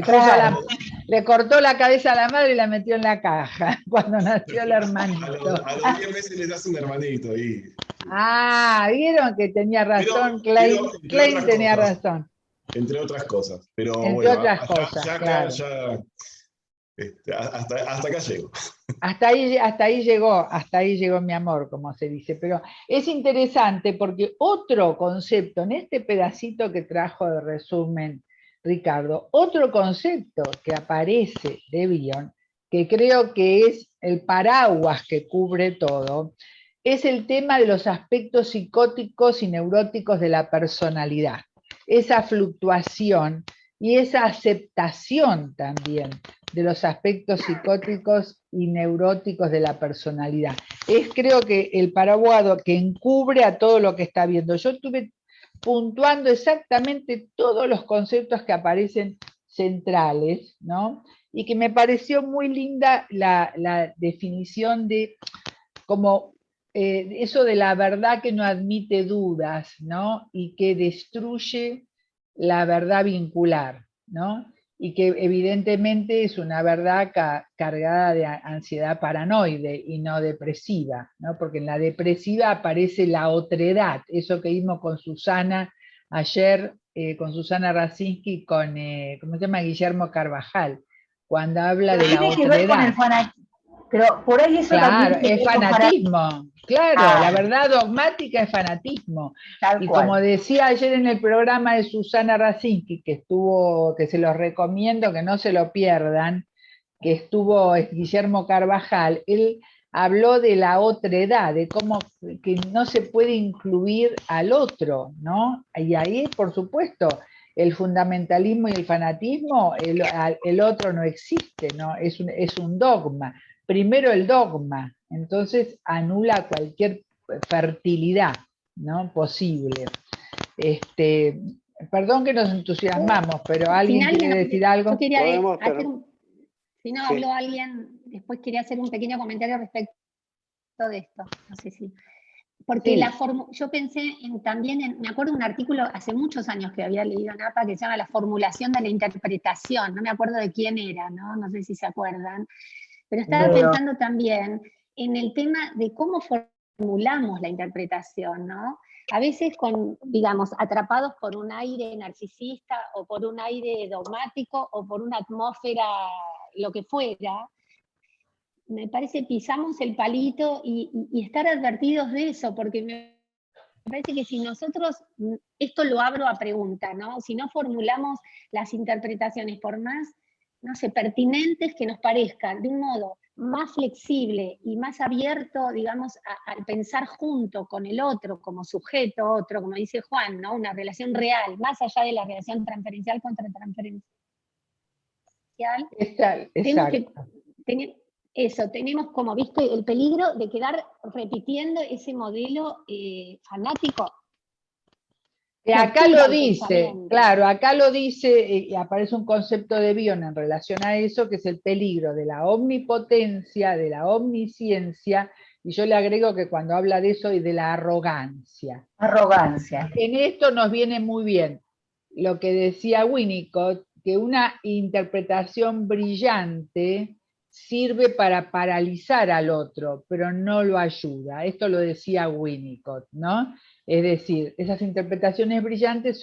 Claro. Le cortó la cabeza a la madre y la metió en la caja cuando nació el hermanito. A los 10 meses le nace un hermanito. Vieron que tenía razón, Pero, Klein tenía razón. Entre otras cosas. Pero Entre bueno, otras cosas, claro. Hasta acá llego. Hasta ahí llegó mi amor, como se dice. Pero es interesante porque otro concepto, en este pedacito que trajo de resumen Ricardo, otro concepto que aparece de Bion, que creo que es el paraguas que cubre todo, es el tema de los aspectos psicóticos y neuróticos de la personalidad. Esa fluctuación y esa aceptación también de los aspectos psicóticos y neuróticos de la personalidad. Es creo que el paraguas que encubre a todo lo que está viendo. Yo estuve puntuando exactamente todos los conceptos que aparecen centrales, ¿no? Y que me pareció muy linda la definición de como eso de la verdad que no admite dudas, ¿no? Y que destruye la verdad vincular, ¿no? Y que evidentemente es una verdad cargada de ansiedad paranoide y no depresiva, ¿no? Porque en la depresiva aparece la otredad, eso que vimos con Susana ayer, con Susana Racinski, con, ¿cómo se llama? Guillermo Carvajal, cuando habla de la Tiene que ver con el otredad. fanatismo. Pero por ahí eso Claro, también tiene es que ver con fanatismo, claro, la Ah, verdad dogmática es fanatismo. tal Y como cual. decía ayer en el programa de Susana Racinski, que se los recomiendo que no se lo pierdan, que estuvo Guillermo Carvajal, él habló de la otra edad, de cómo que no se puede incluir al otro, ¿no? Y ahí, por supuesto, el fundamentalismo y el fanatismo, el otro no existe, ¿no? Es un dogma. Primero el dogma, entonces anula cualquier fertilidad, ¿no? Posible. Perdón que nos entusiasmamos, pero ¿alguien quiere decir algo? Yo quería Podemos hacer si no Sí. habló alguien, después quería hacer un pequeño comentario respecto de esto. No sé si. Porque Sí. yo pensé también me acuerdo de un artículo hace muchos años que había leído en APA que se llama La formulación de la interpretación. No me acuerdo de quién era, ¿no? No sé si se acuerdan. Pero estaba pensando también en el tema de cómo formulamos la interpretación, ¿no? A veces digamos, atrapados por un aire narcisista o por un aire dogmático o por una atmósfera, lo que fuera, me parece pisamos el palito y estar advertidos de eso, porque me parece que si nosotros, esto lo abro a pregunta, ¿no? Si no formulamos las interpretaciones por más, no sé, pertinentes que nos parezcan, de un modo más flexible y más abierto, digamos, al pensar junto con el otro, como sujeto otro, como dice Juan, ¿no? Una relación real, más allá de la relación transferencial contra transferencial. Tenemos que tenemos como visto el peligro de quedar repitiendo ese modelo fanático. Que acá lo dice, claro, acá lo dice, y aparece un concepto de Bion en relación a eso, que es el peligro de la omnipotencia, de la omnisciencia, y yo le agrego que cuando habla de eso y de la arrogancia. Arrogancia. En esto nos viene muy bien lo que decía Winnicott, que una interpretación brillante sirve para paralizar al otro, pero no lo ayuda. Esto lo decía Winnicott, ¿no? Es decir, esas interpretaciones brillantes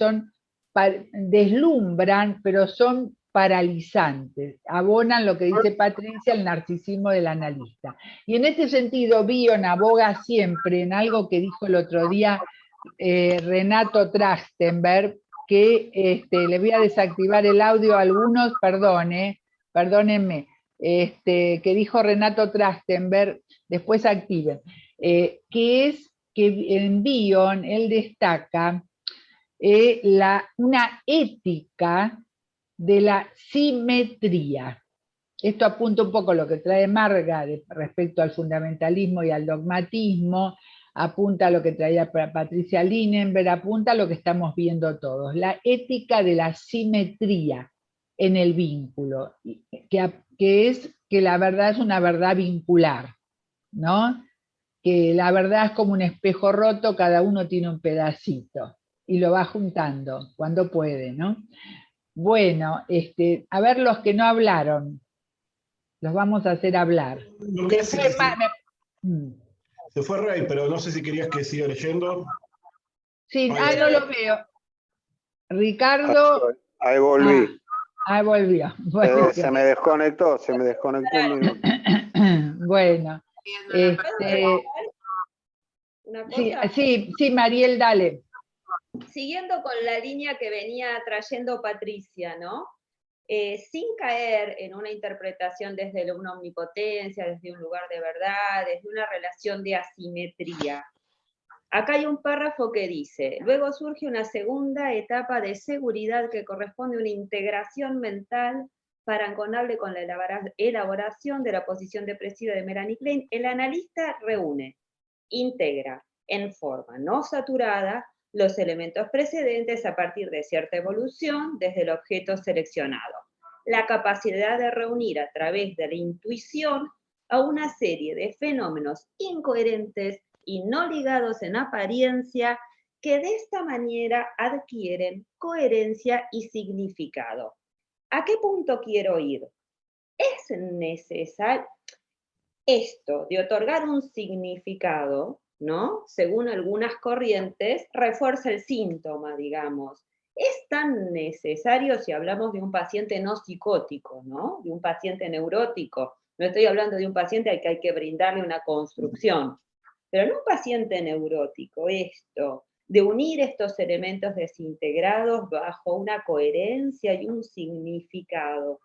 deslumbran, pero son paralizantes, abonan lo que dice Patricia, el narcisismo del analista. Y en este sentido, Bion aboga siempre en algo que dijo el otro día Renato Trachtenberg, que le voy a desactivar el audio a algunos, perdónenme, que dijo Renato Trachtenberg, después activen, que es que en Bion él destaca una ética de la simetría. Esto apunta un poco a lo que trae Marga respecto al fundamentalismo y al dogmatismo, apunta a lo que traía Patricia Linenberg, apunta a lo que estamos viendo todos, la ética de la simetría en el vínculo, que es que la verdad es una verdad vincular, ¿no? Que la verdad es como un espejo roto, cada uno tiene un pedacito y lo va juntando cuando puede, ¿no? Bueno, a ver los que no hablaron, los vamos a hacer hablar. Se fue Rey, pero no sé si querías que siga leyendo. Sí, no lo veo. Ricardo. Ahí volví. Ahí volvió. Se me desconectó un minuto. Bueno. Sí, Mariel, dale. Siguiendo con la línea que venía trayendo Patricia, ¿no? Sin caer en una interpretación desde una omnipotencia, desde un lugar de verdad, desde una relación de asimetría. Acá hay un párrafo que dice, luego surge una segunda etapa de seguridad que corresponde a una integración mental parangonable con la elaboración de la posición depresiva de Melanie Klein. El analista reúne, integra en forma no saturada los elementos precedentes a partir de cierta evolución desde el objeto seleccionado. La capacidad de reunir a través de la intuición a una serie de fenómenos incoherentes y no ligados en apariencia que de esta manera adquieren coherencia y significado. ¿A qué punto quiero ir? Es necesario esto de otorgar un significado, ¿no? Según algunas corrientes, refuerza el síntoma, digamos. Es tan necesario si hablamos de un paciente no psicótico, ¿no? De un paciente neurótico. No estoy hablando de un paciente al que hay que brindarle una construcción. Pero en un paciente neurótico, esto, de unir estos elementos desintegrados bajo una coherencia y un significado,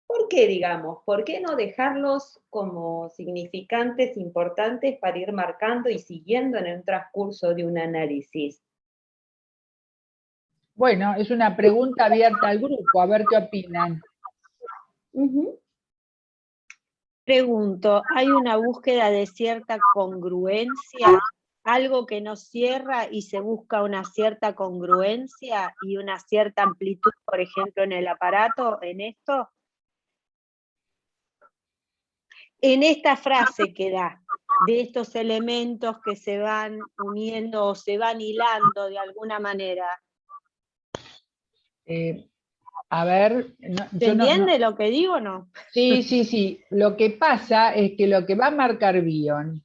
¿Por qué, digamos? ¿Por qué no dejarlos como significantes, importantes para ir marcando y siguiendo en el transcurso de un análisis? Bueno, es una pregunta abierta al grupo, a ver qué opinan. Pregunto, ¿hay una búsqueda de cierta congruencia? ¿Algo que nos cierra y se busca una cierta congruencia y una cierta amplitud, por ejemplo, en el aparato, en esto? En esta frase que da, de estos elementos que se van uniendo o se van hilando de alguna manera. A ver... ¿Se entiende lo que digo o no? Sí, sí, sí. Lo que pasa es que lo que va a marcar Bion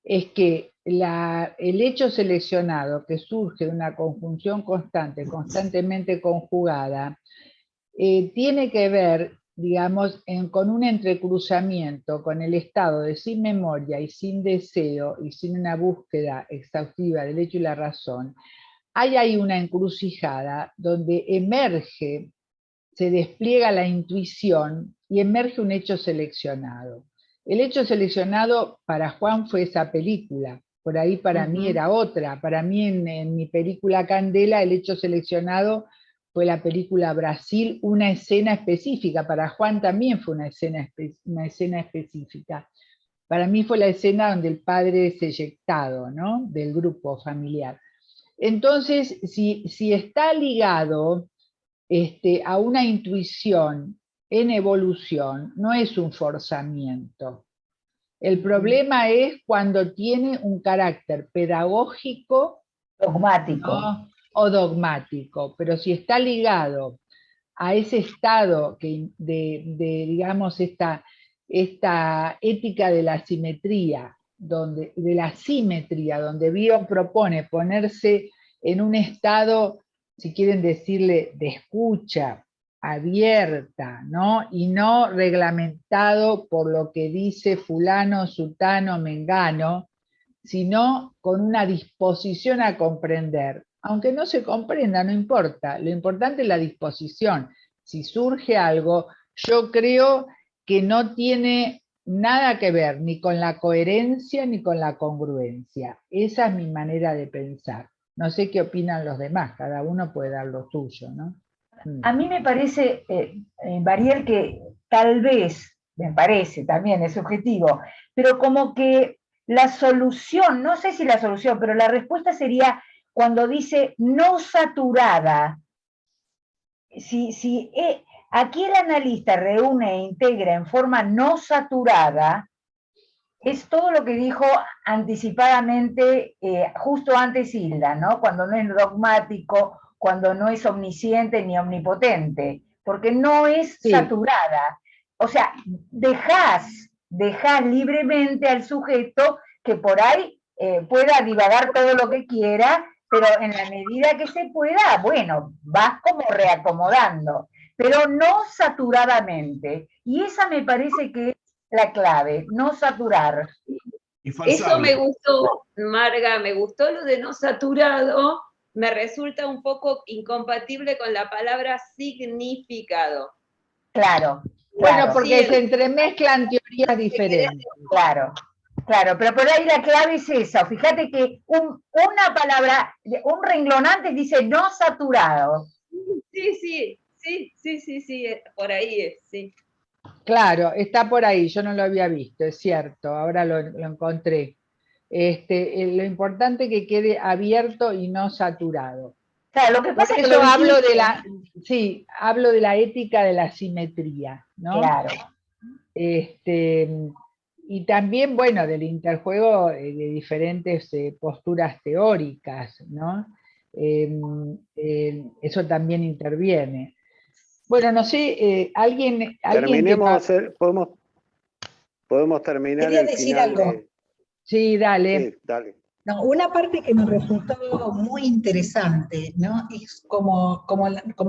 es que el hecho seleccionado que surge de una conjunción constante, constantemente conjugada, tiene que ver, digamos, con un entrecruzamiento con el estado de sin memoria y sin deseo y sin una búsqueda exhaustiva del hecho y la razón. Hay una encrucijada donde emerge, se despliega la intuición y emerge un hecho seleccionado. El hecho seleccionado para Juan fue esa película, por ahí para mí era otra. Para mí en mi película Candela el hecho seleccionado fue la película Brasil, una escena específica. Para Juan también fue una escena específica. Para mí fue la escena donde el padre es eyectado, ¿no?, del grupo familiar. Entonces, si está ligado a una intuición en evolución, no es un forzamiento. El problema es cuando tiene un carácter pedagógico, dogmático, ¿no?, o dogmático, pero si está ligado a ese estado digamos, esta ética de la simetría, donde Bion propone ponerse en un estado, si quieren decirle, de escucha abierta, ¿no?, y no reglamentado por lo que dice fulano, sutano, mengano, sino con una disposición a comprender. Aunque no se comprenda, no importa, lo importante es la disposición. Si surge algo, yo creo que no tiene nada que ver ni con la coherencia ni con la congruencia. Esa es mi manera de pensar. No sé qué opinan los demás, cada uno puede dar lo suyo, ¿no? A mí me parece, Mariel, que tal vez, me parece también, es subjetivo, pero como que la solución, no sé si la solución, pero la respuesta sería cuando dice no saturada. Si aquí el analista reúne e integra en forma no saturada, es todo lo que dijo anticipadamente, justo antes Hilda, ¿no?, cuando no es dogmático, cuando no es omnisciente ni omnipotente, porque no es saturada. O sea, dejás libremente al sujeto que por ahí pueda divagar todo lo que quiera, pero en la medida que se pueda, bueno, vas como reacomodando, pero no saturadamente. Y esa me parece que es la clave, no saturar. Eso me gustó, Marga, me gustó lo de no saturado, me resulta un poco incompatible con la palabra significado. Claro. Bueno, porque se entremezclan teorías diferentes. Claro, pero por ahí la clave es esa. Fíjate que una palabra, un renglón antes dice no saturado. Sí, por ahí es, sí. Claro, está por ahí, yo no lo había visto, es cierto, ahora lo encontré. Lo importante es que quede abierto y no saturado. Claro, lo que pasa es que yo hablo hablo de la ética de la simetría, ¿no? Claro. Y también, bueno, del interjuego de diferentes posturas teóricas, ¿no? Eso también interviene. Bueno, no sé, alguien terminemos, podemos terminar. Quería decir algo. Sí, dale. Sí, dale. No, una parte que me resultó muy interesante, ¿no?, es como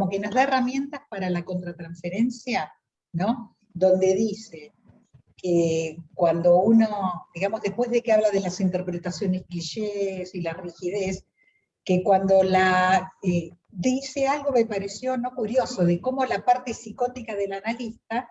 que nos da herramientas para la contratransferencia, ¿no?, donde dice que cuando uno, digamos, después de que habla de las interpretaciones clichés y la rigidez, que cuando dice algo me pareció no curioso, de cómo la parte psicótica del analista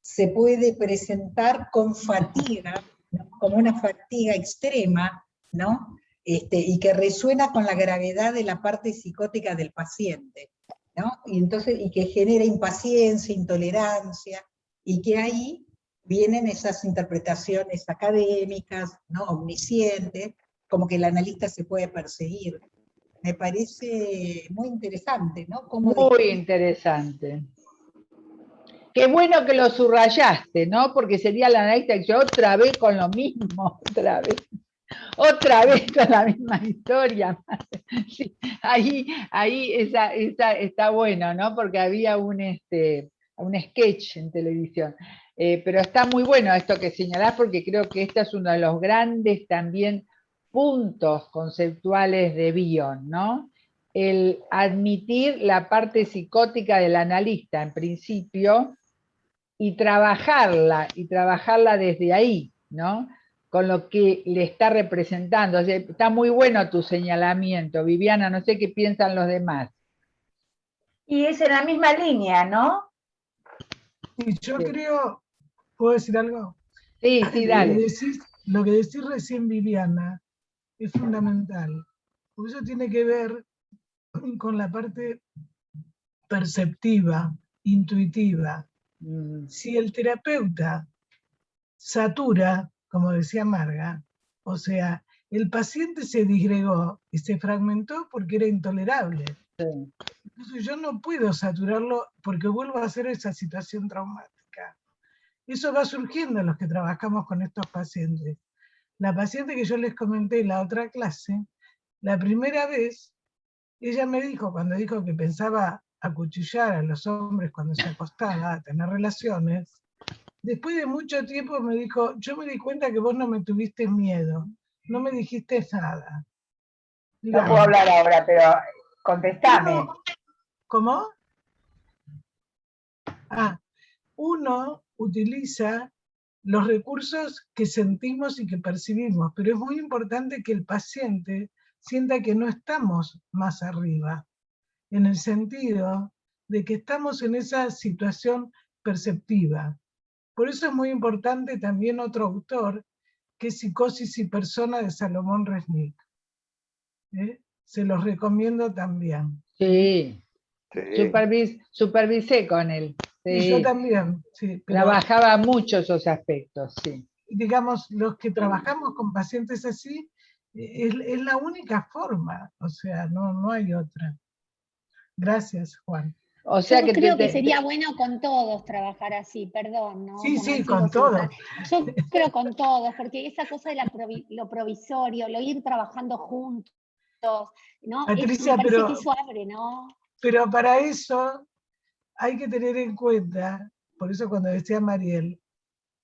se puede presentar con fatiga, ¿no? Como una fatiga extrema, ¿no? Y que resuena con la gravedad de la parte psicótica del paciente, ¿no? Y entonces, y que genera impaciencia, intolerancia, y que ahí vienen esas interpretaciones académicas, ¿no? Omniscientes, como que el analista se puede perseguir. Me parece muy interesante, ¿no? Muy interesante. Qué bueno que lo subrayaste, ¿no? Porque sería la analista que dice, otra vez con lo mismo, otra vez con la misma historia. Sí, ahí está bueno, ¿no? Porque había un sketch en televisión. Pero está muy bueno esto que señalás, porque creo que este es uno de los grandes también puntos conceptuales de Bion, ¿no? El admitir la parte psicótica del analista, en principio, y trabajarla desde ahí, ¿no? Con lo que le está representando. O sea, está muy bueno tu señalamiento, Viviana, no sé qué piensan los demás. Y es en la misma línea, ¿no? Y yo creo, ¿puedo decir algo? Sí, dale. Lo que decís recién, Viviana, es fundamental, porque eso tiene que ver con la parte perceptiva, intuitiva. Si el terapeuta satura, como decía Marga, o sea, el paciente se disgregó y se fragmentó porque era intolerable. Sí. Entonces yo no puedo saturarlo porque vuelvo a hacer esa situación traumática. Eso va surgiendo en los que trabajamos con estos pacientes. La paciente que yo les comenté en la otra clase, la primera vez, ella me dijo, cuando dijo que pensaba acuchillar a los hombres cuando se acostaba a tener relaciones, después de mucho tiempo me dijo, yo me di cuenta que vos no me tuviste miedo, no me dijiste nada. No puedo hablar ahora, pero contestame. ¿Cómo? Uno utiliza los recursos que sentimos y que percibimos, pero es muy importante que el paciente sienta que no estamos más arriba, en el sentido de que estamos en esa situación perceptiva. Por eso es muy importante también otro autor, que es Psicosis y Persona de Salomón Resnick. Se los recomiendo también. Sí, supervisé con él. Sí. Y yo también, sí. Pero, trabajaba mucho esos aspectos, sí. Digamos, los que trabajamos con pacientes así, es la única forma, o sea, no hay otra. Gracias, Juan. O sea yo creo que sería bueno con todos trabajar así, perdón, ¿no? Sí, sí, con todos. Yo creo con todos, porque esa cosa de lo provisorio, lo ir trabajando juntos, ¿no? Patricia, me parece que eso abre, ¿no? Pero para eso hay que tener en cuenta, por eso cuando decía Mariel,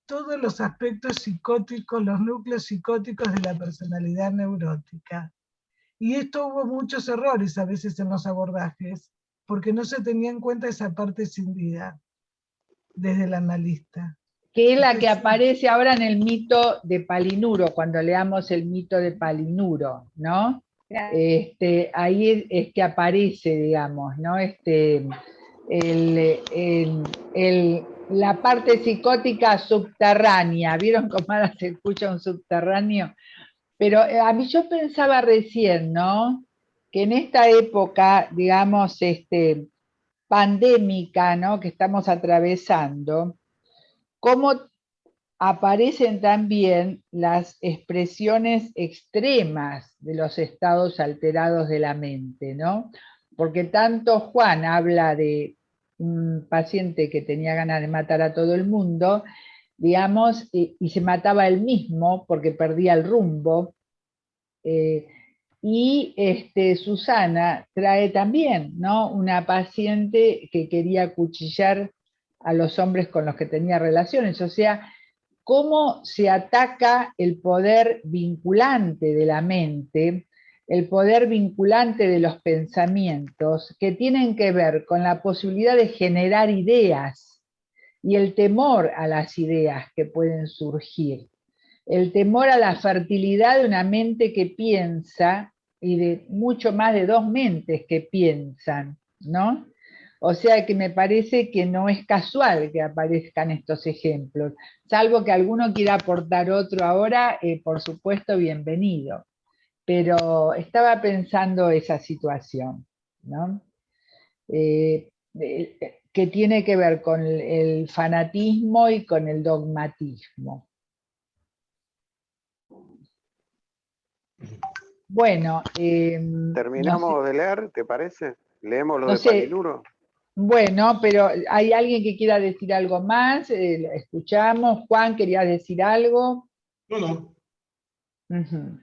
todos los aspectos psicóticos, los núcleos psicóticos de la personalidad neurótica. Y esto hubo muchos errores a veces en los abordajes, porque no se tenía en cuenta esa parte escindida desde el analista. Que es la que aparece ahora en el mito de Palinuro, cuando leamos el mito de Palinuro, ¿no? Ahí es que aparece, digamos, ¿no? La parte psicótica subterránea. ¿Vieron cómo ahora se escucha un subterráneo? Pero a mí yo pensaba recién, ¿no? Que en esta época, digamos, pandémica, ¿no? Que estamos atravesando, cómo aparecen también las expresiones extremas de los estados alterados de la mente, ¿no? Porque tanto Juan habla de un paciente que tenía ganas de matar a todo el mundo, digamos, y se mataba él mismo porque perdía el rumbo, y Susana trae también, ¿no? Una paciente que quería acuchillar a los hombres con los que tenía relaciones, o sea, cómo se ataca el poder vinculante de la mente, el poder vinculante de los pensamientos, que tienen que ver con la posibilidad de generar ideas y el temor a las ideas que pueden surgir, el temor a la fertilidad de una mente que piensa y de mucho más de dos mentes que piensan, ¿no? O sea que me parece que no es casual que aparezcan estos ejemplos, salvo que alguno quiera aportar otro ahora, por supuesto, bienvenido. Pero estaba pensando esa situación, ¿no? Que tiene que ver con el fanatismo y con el dogmatismo. Bueno, ¿Terminamos de leer, te parece? ¿Leemos lo no de sé. Palinuro? Bueno, pero ¿hay alguien que quiera decir algo más? Escuchamos. Juan, ¿querías decir algo? No. Ujú.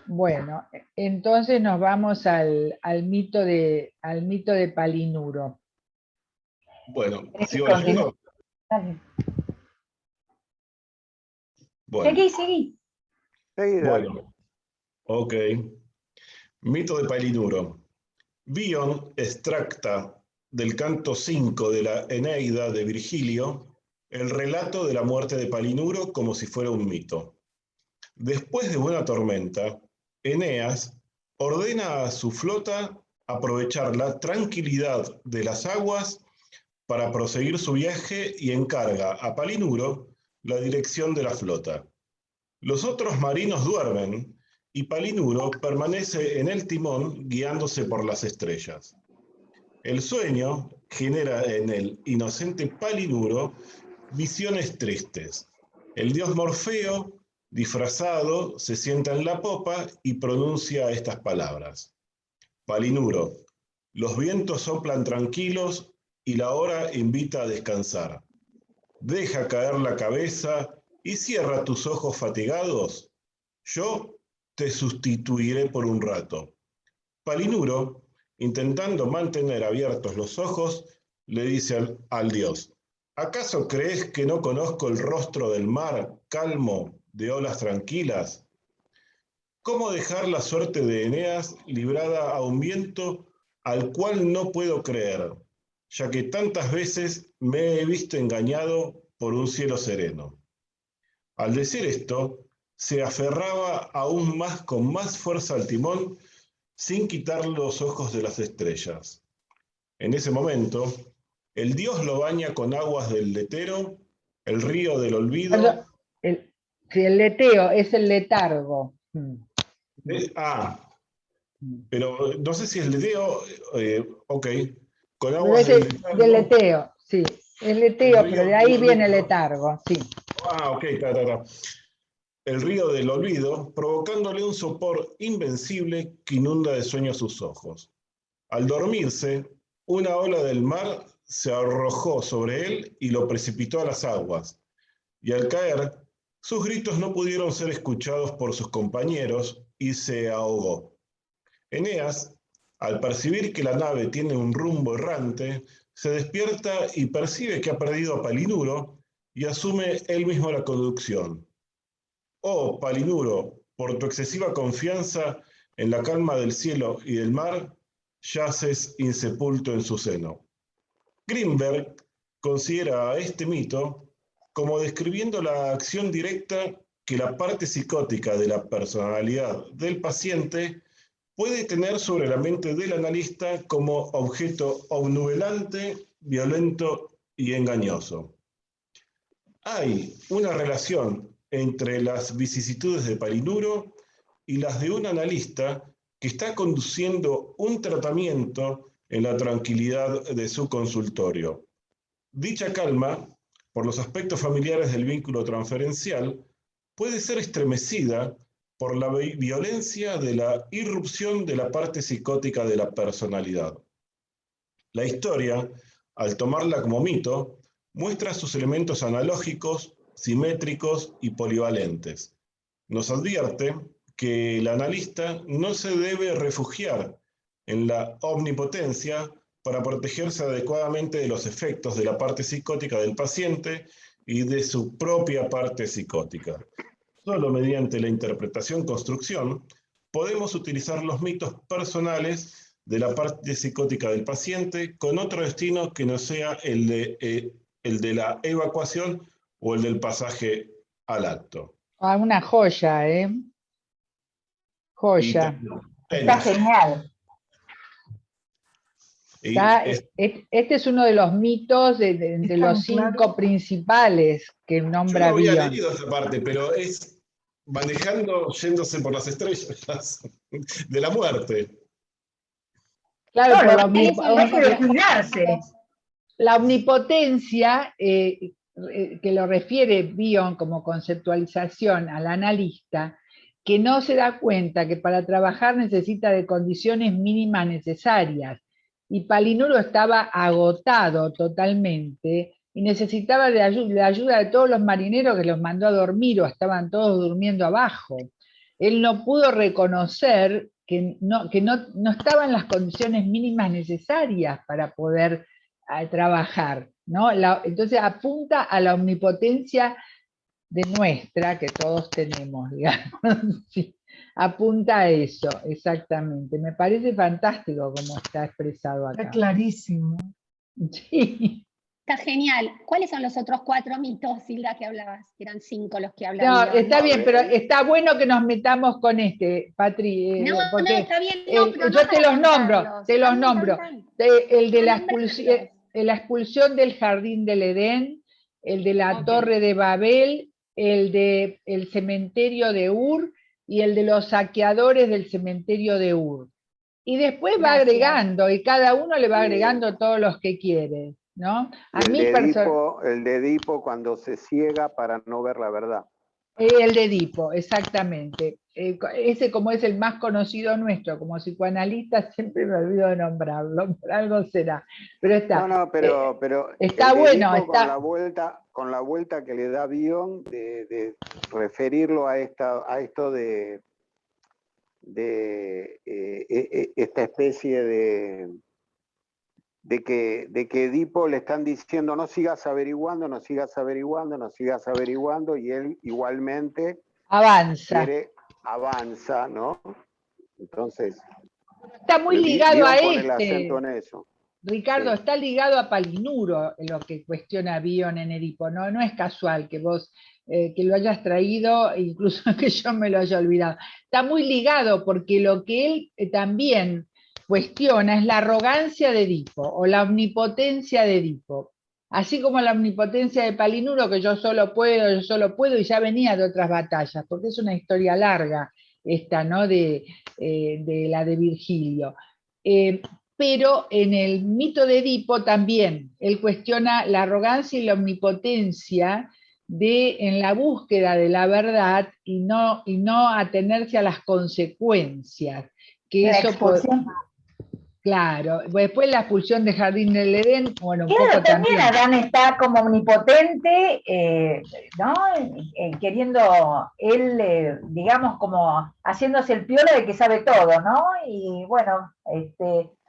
Bueno, entonces nos vamos al mito de Palinuro. Bueno, ¿sigo leyendo? Dale. Bueno, Seguí. bueno, ok. Mito de Palinuro. Bion extracta del canto 5 de la Eneida de Virgilio el relato de la muerte de Palinuro como si fuera un mito. Después de una tormenta, Eneas ordena a su flota aprovechar la tranquilidad de las aguas para proseguir su viaje y encarga a Palinuro la dirección de la flota. Los otros marinos duermen y Palinuro permanece en el timón guiándose por las estrellas. El sueño genera en el inocente Palinuro visiones tristes. El dios Morfeo, disfrazado, se sienta en la popa y pronuncia estas palabras. Palinuro, los vientos soplan tranquilos y la hora invita a descansar. Deja caer la cabeza y cierra tus ojos fatigados. Yo te sustituiré por un rato. Palinuro, intentando mantener abiertos los ojos, le dice al dios, ¿acaso crees que no conozco el rostro del mar calmo de olas tranquilas? ¿Cómo dejar la suerte de Eneas librada a un viento al cual no puedo creer, ya que tantas veces me he visto engañado por un cielo sereno? Al decir esto, se aferraba aún más con más fuerza al timón, sin quitar los ojos de las estrellas. En ese momento, el dios lo baña con aguas del letero, el río del olvido. Perdón, el leteo es el letargo. Pero no sé si es leteo, ok, con Debe aguas ser del letargo. leteo, sí. El leteo, El pero río de ahí del viene el olvido. letargo, sí. Ok, El río del olvido, provocándole un sopor invencible que inunda de sueño sus ojos. Al dormirse, una ola del mar se arrojó sobre él y lo precipitó a las aguas, y al caer, sus gritos no pudieron ser escuchados por sus compañeros y se ahogó. Eneas, al percibir que la nave tiene un rumbo errante, se despierta y percibe que ha perdido a Palinuro y asume él mismo la conducción. Oh, Palinuro, por tu excesiva confianza en la calma del cielo y del mar, yaces insepulto en su seno. Grimberg considera a este mito como describiendo la acción directa que la parte psicótica de la personalidad del paciente puede tener sobre la mente del analista como objeto obnubilante, violento y engañoso. Hay una relación entre las vicisitudes de Palinuro y las de un analista que está conduciendo un tratamiento en la tranquilidad de su consultorio. Dicha calma, por los aspectos familiares del vínculo transferencial, puede ser estremecida por la violencia de la irrupción de la parte psicótica de la personalidad. La historia, al tomarla como mito, muestra sus elementos analógicos, simétricos y polivalentes. Nos advierte que el analista no se debe refugiar en la omnipotencia para protegerse adecuadamente de los efectos de la parte psicótica del paciente y de su propia parte psicótica. Solo mediante la interpretación-construcción podemos utilizar los mitos personales de la parte psicótica del paciente con otro destino que no sea el de la evacuación o el del pasaje al acto. Ah, una joya, ¿eh? Joya. Está genial. Y Este es uno de los mitos de los 5 principales que yo nombra no había Bion. leído esa parte, pero es manejando, yéndose por las estrellas de la muerte. Claro, por la omnipotencia, que lo refiere Bion como conceptualización al analista, que no se da cuenta que para trabajar necesita de condiciones mínimas necesarias, y Palinuro estaba agotado totalmente, y necesitaba la ayuda de todos los marineros que los mandó a dormir, o estaban todos durmiendo abajo. Él no pudo reconocer que no estaban las condiciones mínimas necesarias para poder trabajar, ¿no? Entonces apunta a la omnipotencia de nuestra, que todos tenemos, digamos. Sí, apunta a eso, exactamente. Me parece fantástico como está expresado acá. Está clarísimo. Sí. Está genial. ¿Cuáles son los otros 4 mitos, Hilda, que hablabas? Eran 5 los que hablaba. No, está bien, pero está bueno que nos metamos con este, Patri. No, porque está bien, no, pero yo no te los nombro, te los nombro. El de la expulsión del jardín del Edén, el de la torre de Babel, el de el cementerio de Ur y el de los saqueadores del cementerio de Ur. Y después va agregando, y cada uno le va agregando todos los que quiere, ¿no? El de Edipo cuando se ciega para no ver la verdad. El de Edipo, exactamente. Ese, como es el más conocido nuestro, como psicoanalista, siempre me olvido de nombrarlo, por algo será. Pero está. Pero está bueno. Está... Con la vuelta que le da Bion de referirlo a esto de esta especie de que Edipo le están diciendo no sigas averiguando, no sigas averiguando, no sigas averiguando, y él igualmente avanza, ¿no? Entonces, está muy ligado a pone el acento en eso. Ricardo, sí. Está ligado a Palinuro lo que cuestiona Bion en Edipo, no es casual que vos que lo hayas traído, incluso que yo me lo haya olvidado. Está muy ligado porque lo que él también cuestiona es la arrogancia de Edipo o la omnipotencia de Edipo. Así como la omnipotencia de Palinuro, que yo solo puedo, y ya venía de otras batallas, porque es una historia larga esta, ¿no? De la de Virgilio. Pero en el mito de Edipo también, él cuestiona la arrogancia y la omnipotencia en la búsqueda de la verdad y no atenerse a las consecuencias. Que la eso expulsión. Claro, después la expulsión de Jardín del Edén, bueno, un claro, poco también. Adán está como omnipotente, ¿no? Queriendo él, digamos, como haciéndose el piola de que sabe todo, ¿no? Y bueno,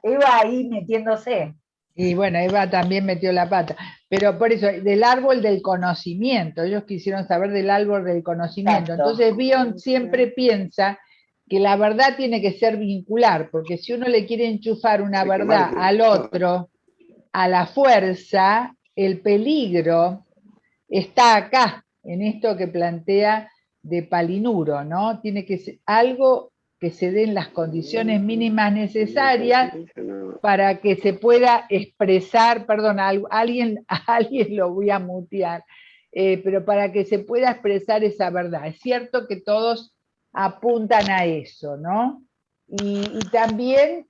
Eva ahí metiéndose. Y bueno, Eva también metió la pata. Pero por eso, del árbol del conocimiento, ellos quisieron saber del árbol del conocimiento. Exacto. Entonces Bion siempre piensa que la verdad tiene que ser vincular, porque si uno le quiere enchufar una verdad al otro, a la fuerza, el peligro está acá, en esto que plantea de Palinuro, ¿no? Tiene que ser algo que se den las condiciones mínimas necesarias para que se pueda expresar, perdón, a alguien lo voy a mutear, pero para que se pueda expresar esa verdad. Es cierto que todos apuntan a eso, ¿no? Y también,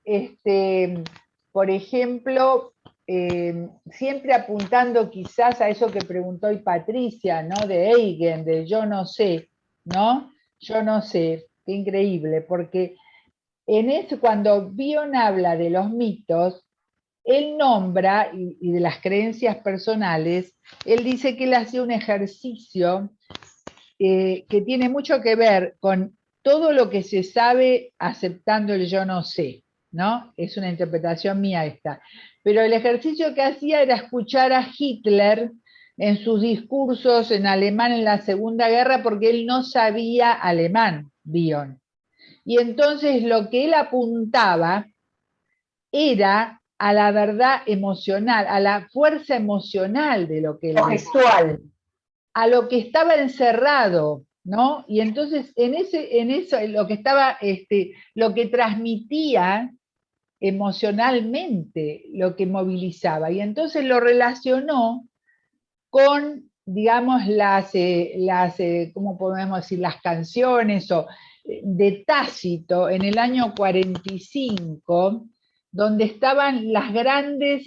por ejemplo, siempre apuntando quizás a eso que preguntó hoy Patricia, ¿no? De Eigen, de yo no sé, ¿no? Yo no sé, qué increíble, porque en eso, cuando Bion habla de los mitos, él nombra, y de las creencias personales, él dice que él hacía un ejercicio que tiene mucho que ver con todo lo que se sabe aceptando el yo no sé, ¿no? Es una interpretación mía esta. Pero el ejercicio que hacía era escuchar a Hitler en sus discursos en alemán en la Segunda Guerra, porque él no sabía alemán, Bion. Y entonces lo que él apuntaba era a la verdad emocional, a la fuerza emocional de lo que él decía. Gestual. A lo que estaba encerrado, ¿no? Y entonces en eso lo que estaba, lo que transmitía emocionalmente lo que movilizaba. Y entonces lo relacionó con, digamos, ¿cómo podemos decir? Las canciones de Tácito en el año 45, donde estaban las grandes,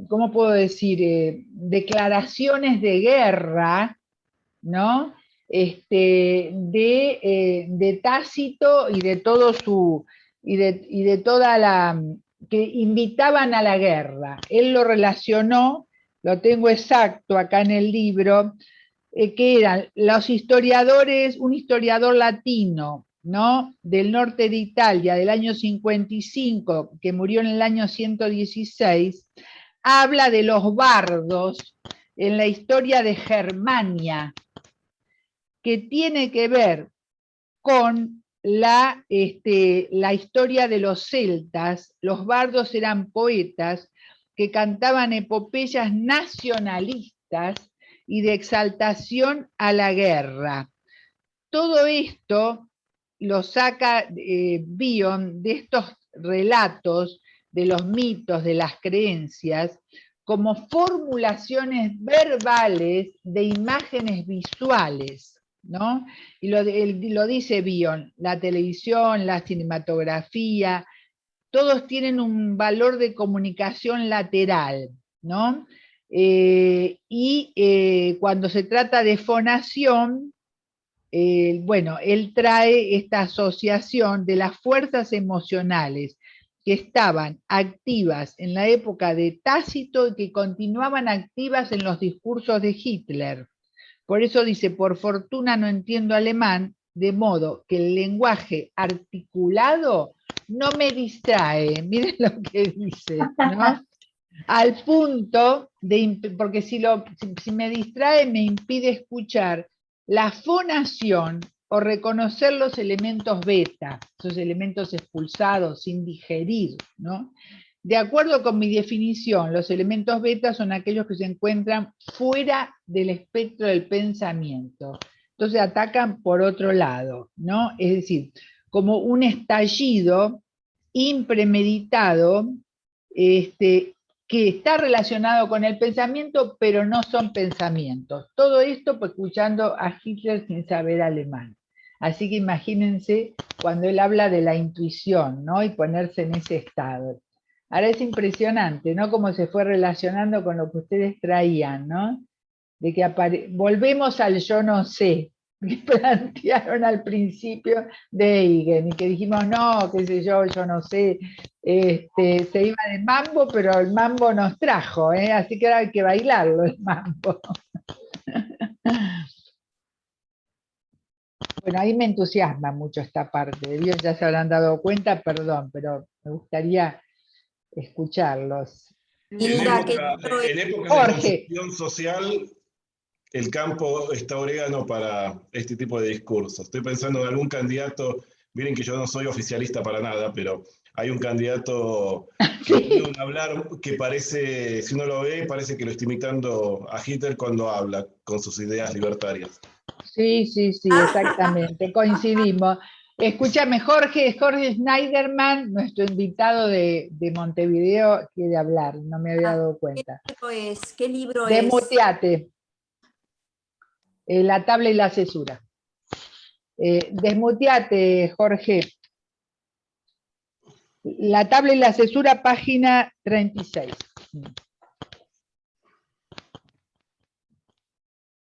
¿cómo puedo decir? Declaraciones de guerra, ¿no? De Tácito y de todo y de toda la, que invitaban a la guerra. Él lo relacionó, lo tengo exacto acá en el libro, que eran los historiadores, un historiador latino, ¿no? Del norte de Italia, del año 55, que murió en el año 116, habla de los bardos en la historia de Germania, que tiene que ver con la historia de los celtas. Los bardos eran poetas que cantaban epopeyas nacionalistas y de exaltación a la guerra. Todo esto lo saca Bion de estos relatos, de los mitos, de las creencias, como formulaciones verbales de imágenes visuales, ¿no? Y lo dice Bion, la televisión, la cinematografía, todos tienen un valor de comunicación lateral, ¿no? Cuando se trata de fonación, bueno, él trae esta asociación de las fuerzas emocionales que estaban activas en la época de Tácito y que continuaban activas en los discursos de Hitler. Por eso dice, por fortuna no entiendo alemán, de modo que el lenguaje articulado no me distrae. Miren lo que dice, ¿no? Al punto de, porque si me distrae me impide escuchar la fonación o reconocer los elementos beta, esos elementos expulsados sin digerir, ¿no? De acuerdo con mi definición, los elementos beta son aquellos que se encuentran fuera del espectro del pensamiento. Entonces atacan por otro lado, ¿no? Es decir, como un estallido impremeditado, que está relacionado con el pensamiento, pero no son pensamientos. Todo esto pues, escuchando a Hitler sin saber alemán. Así que imagínense cuando él habla de la intuición, ¿no? Y ponerse en ese estado. Ahora es impresionante, ¿no? Cómo se fue relacionando con lo que ustedes traían, ¿no? De que volvemos al yo no sé, que plantearon al principio de Eigen, y que dijimos, no, qué sé yo no sé, se iba de mambo, pero el mambo nos trajo, así que ahora hay que bailarlo, el mambo. Bueno, ahí me entusiasma mucho esta parte, Dios ya se habrán dado cuenta, perdón, pero me gustaría escucharlos. En épocas de confusión social, el campo está orégano para este tipo de discursos. Estoy pensando en algún candidato, miren que yo no soy oficialista para nada, pero hay un candidato que tiene un hablar que parece, si uno lo ve, parece que lo está imitando a Hitler cuando habla con sus ideas libertarias. Sí, exactamente, coincidimos. Escúchame, Jorge Schneiderman, nuestro invitado de Montevideo, quiere hablar, no me había dado cuenta. ¿Qué libro es? Desmuteate. La tabla y la cesura. Desmuteate, Jorge. La tabla y la cesura, página 36.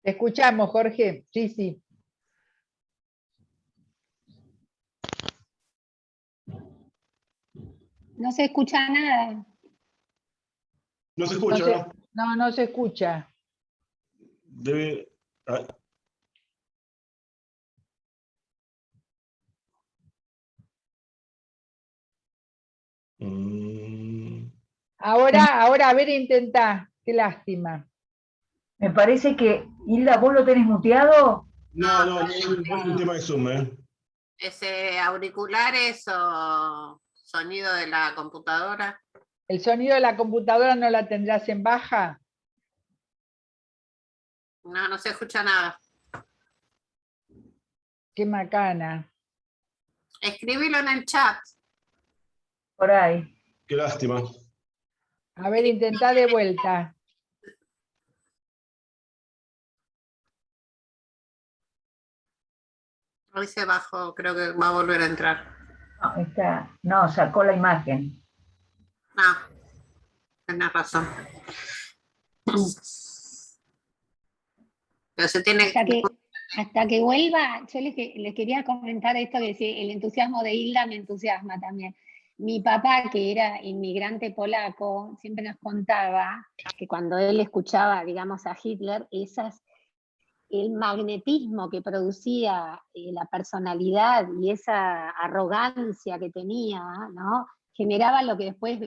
Te escuchamos, Jorge. Sí. No se escucha nada. No se escucha. No se escucha. Debe... Ahora, a ver, intentá. Qué lástima. Me parece que, Hilda, ¿vos lo tenés muteado? No es un tema de Zoom, ¿Ese auriculares o sonido de la computadora? ¿El sonido de la computadora no la tendrás en baja? No se escucha nada. Qué macana. Escríbelo en el chat. Por ahí. Qué lástima. A ver, intentá de vuelta. Hoy se bajó, creo que va a volver a entrar. No, sacó la imagen. Ah, tenés razón. Pero se tiene Hasta que vuelva, yo les quería comentar esto que decía, el entusiasmo de Hilda me entusiasma también. Mi papá, que era inmigrante polaco, siempre nos contaba que cuando él escuchaba, digamos, a Hitler, el magnetismo que producía la personalidad y esa arrogancia que tenía, ¿no? Generaba lo que después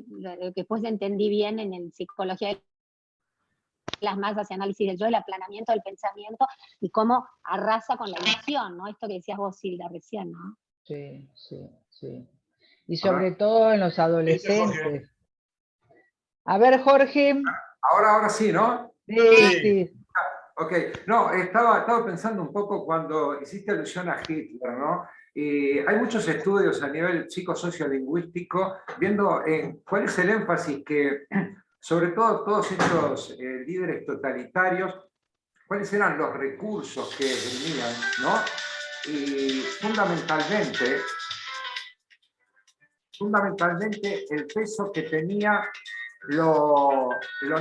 entendí bien en el psicología de las masas y análisis del yo, el aplanamiento del pensamiento y cómo arrasa con la emoción, ¿no? Esto que decías vos, Hilda, recién, ¿no? Sí, sí, sí. Y sobre todo en los adolescentes. A ver, Jorge. Ahora sí, ¿no? Sí. Ok, no, estaba pensando un poco cuando hiciste alusión a Hitler, ¿no? Hay muchos estudios a nivel psicosociolingüístico viendo cuál es el énfasis que, sobre todo todos estos líderes totalitarios, cuáles eran los recursos que tenían, ¿no? Y fundamentalmente el peso que tenía lo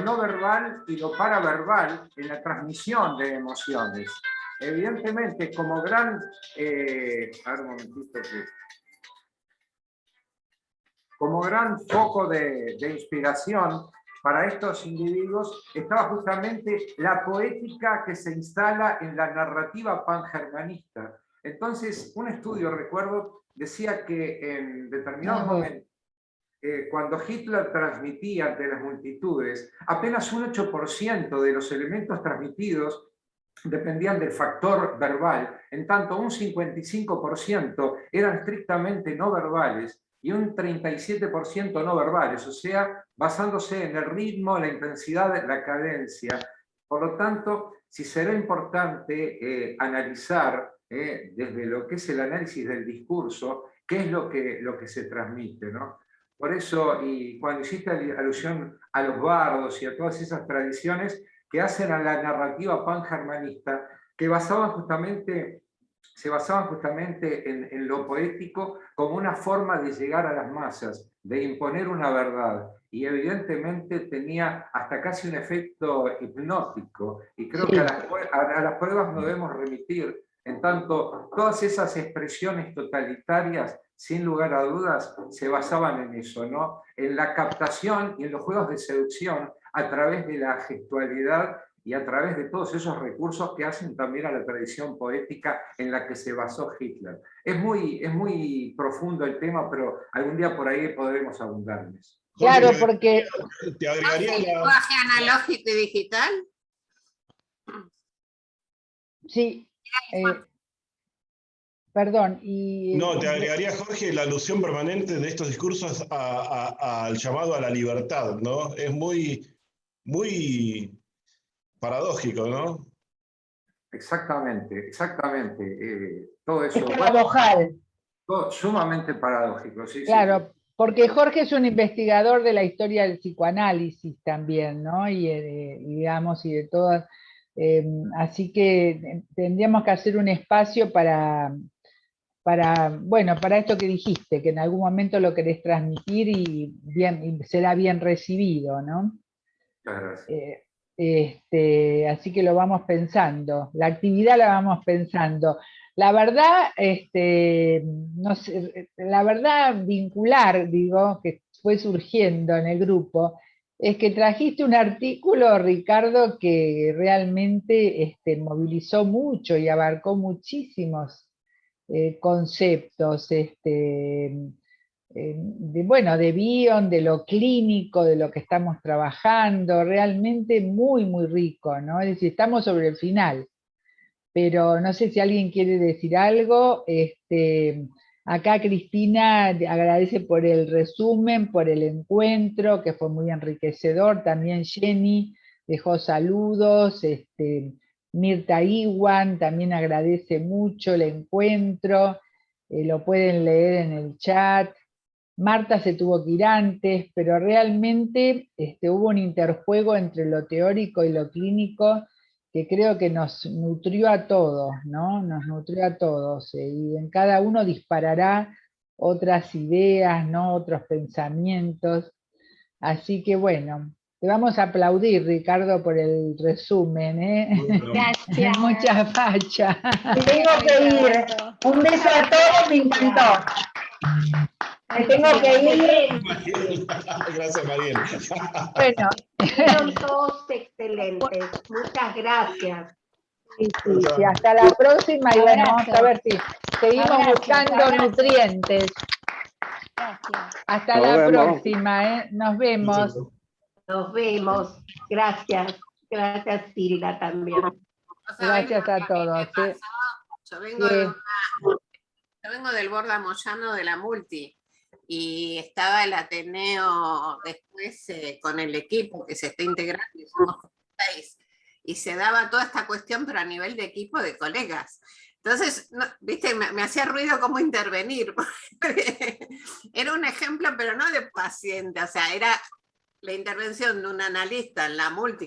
no verbal y lo paraverbal en la transmisión de emociones. Evidentemente, como gran... como gran foco de inspiración para estos individuos estaba justamente la poética que se instala en la narrativa pangermanista. Entonces, un estudio, recuerdo, decía que en determinados momentos, cuando Hitler transmitía ante las multitudes, apenas un 8% de los elementos transmitidos dependían del factor verbal, en tanto un 55% eran estrictamente no verbales y un 37% no verbales, o sea, basándose en el ritmo, la intensidad, la cadencia. Por lo tanto, si será importante analizar desde lo que es el análisis del discurso, qué es lo que se transmite, ¿no? Por eso, y cuando hiciste alusión a los bardos y a todas esas tradiciones que hacen a la narrativa pangermanista, que se basaban justamente en lo poético como una forma de llegar a las masas, de imponer una verdad. Y evidentemente tenía hasta casi un efecto hipnótico. Y creo que a las pruebas nos debemos remitir. En tanto, todas esas expresiones totalitarias, sin lugar a dudas, se basaban en eso, ¿no? En la captación y en los juegos de seducción a través de la gestualidad y a través de todos esos recursos que hacen también a la tradición poética en la que se basó Hitler. Es muy profundo el tema, pero algún día por ahí podremos abundar en eso. Claro, porque... Te agregaría ¿el lenguaje analógico y digital? Sí. Perdón. No, te agregaría, Jorge, la alusión permanente de estos discursos al llamado a la libertad, ¿no? Es muy paradójico, ¿no? Exactamente. Todo eso. Es paradojal. Todo sumamente paradójico, sí. Claro, porque Jorge es un investigador de la historia del psicoanálisis también, ¿no? Y digamos, y de todas. Así que tendríamos que hacer un espacio para esto que dijiste, que en algún momento lo querés transmitir y será bien recibido, ¿no? Así que lo vamos pensando, la actividad la vamos pensando. La verdad, no sé, la verdad vincular, digo, que fue surgiendo en el grupo, es que trajiste un artículo, Ricardo, que realmente movilizó mucho y abarcó muchísimos conceptos, de Bion, de lo clínico, de lo que estamos trabajando, realmente muy, muy rico, ¿no? Es decir, estamos sobre el final, pero no sé si alguien quiere decir algo. Acá Cristina agradece por el resumen, por el encuentro, que fue muy enriquecedor. También Jenny dejó saludos, Mirta Iwan también agradece mucho el encuentro, lo pueden leer en el chat. Marta se tuvo que ir antes, pero realmente hubo un interjuego entre lo teórico y lo clínico que creo que nos nutrió a todos, ¿no? Nos nutrió a todos, y en cada uno disparará otras ideas, ¿no? Otros pensamientos. Así que bueno, te vamos a aplaudir, Ricardo, por el resumen, ¿eh? Bueno, Gracias. Mucha facha. Tengo que ir. Un beso a todos, me encantó. Me tengo que ir. gracias, Mariel. Bueno, Fueron todos excelentes. Muchas gracias. sí, hasta la próxima y bueno, vamos a ver si seguimos Abrazo, buscando abrazo. nutrientes. Gracias. Hasta Nos la vemos. próxima, ¿eh? Nos vemos. Nos vemos. Gracias. Gracias, Tilda, también. ¿Vos sabés Gracias lo a que mí todos, me pasó? Yo vengo, de yo vengo del Borda Moyano de la Multi y estaba el Ateneo después con el equipo que se está integrando, y somos 6, y se daba toda esta cuestión, pero a nivel de equipo de colegas. Entonces, no, viste, me hacía ruido cómo intervenir. Era un ejemplo, pero no de paciente, o sea, era la intervención de un analista en la Multi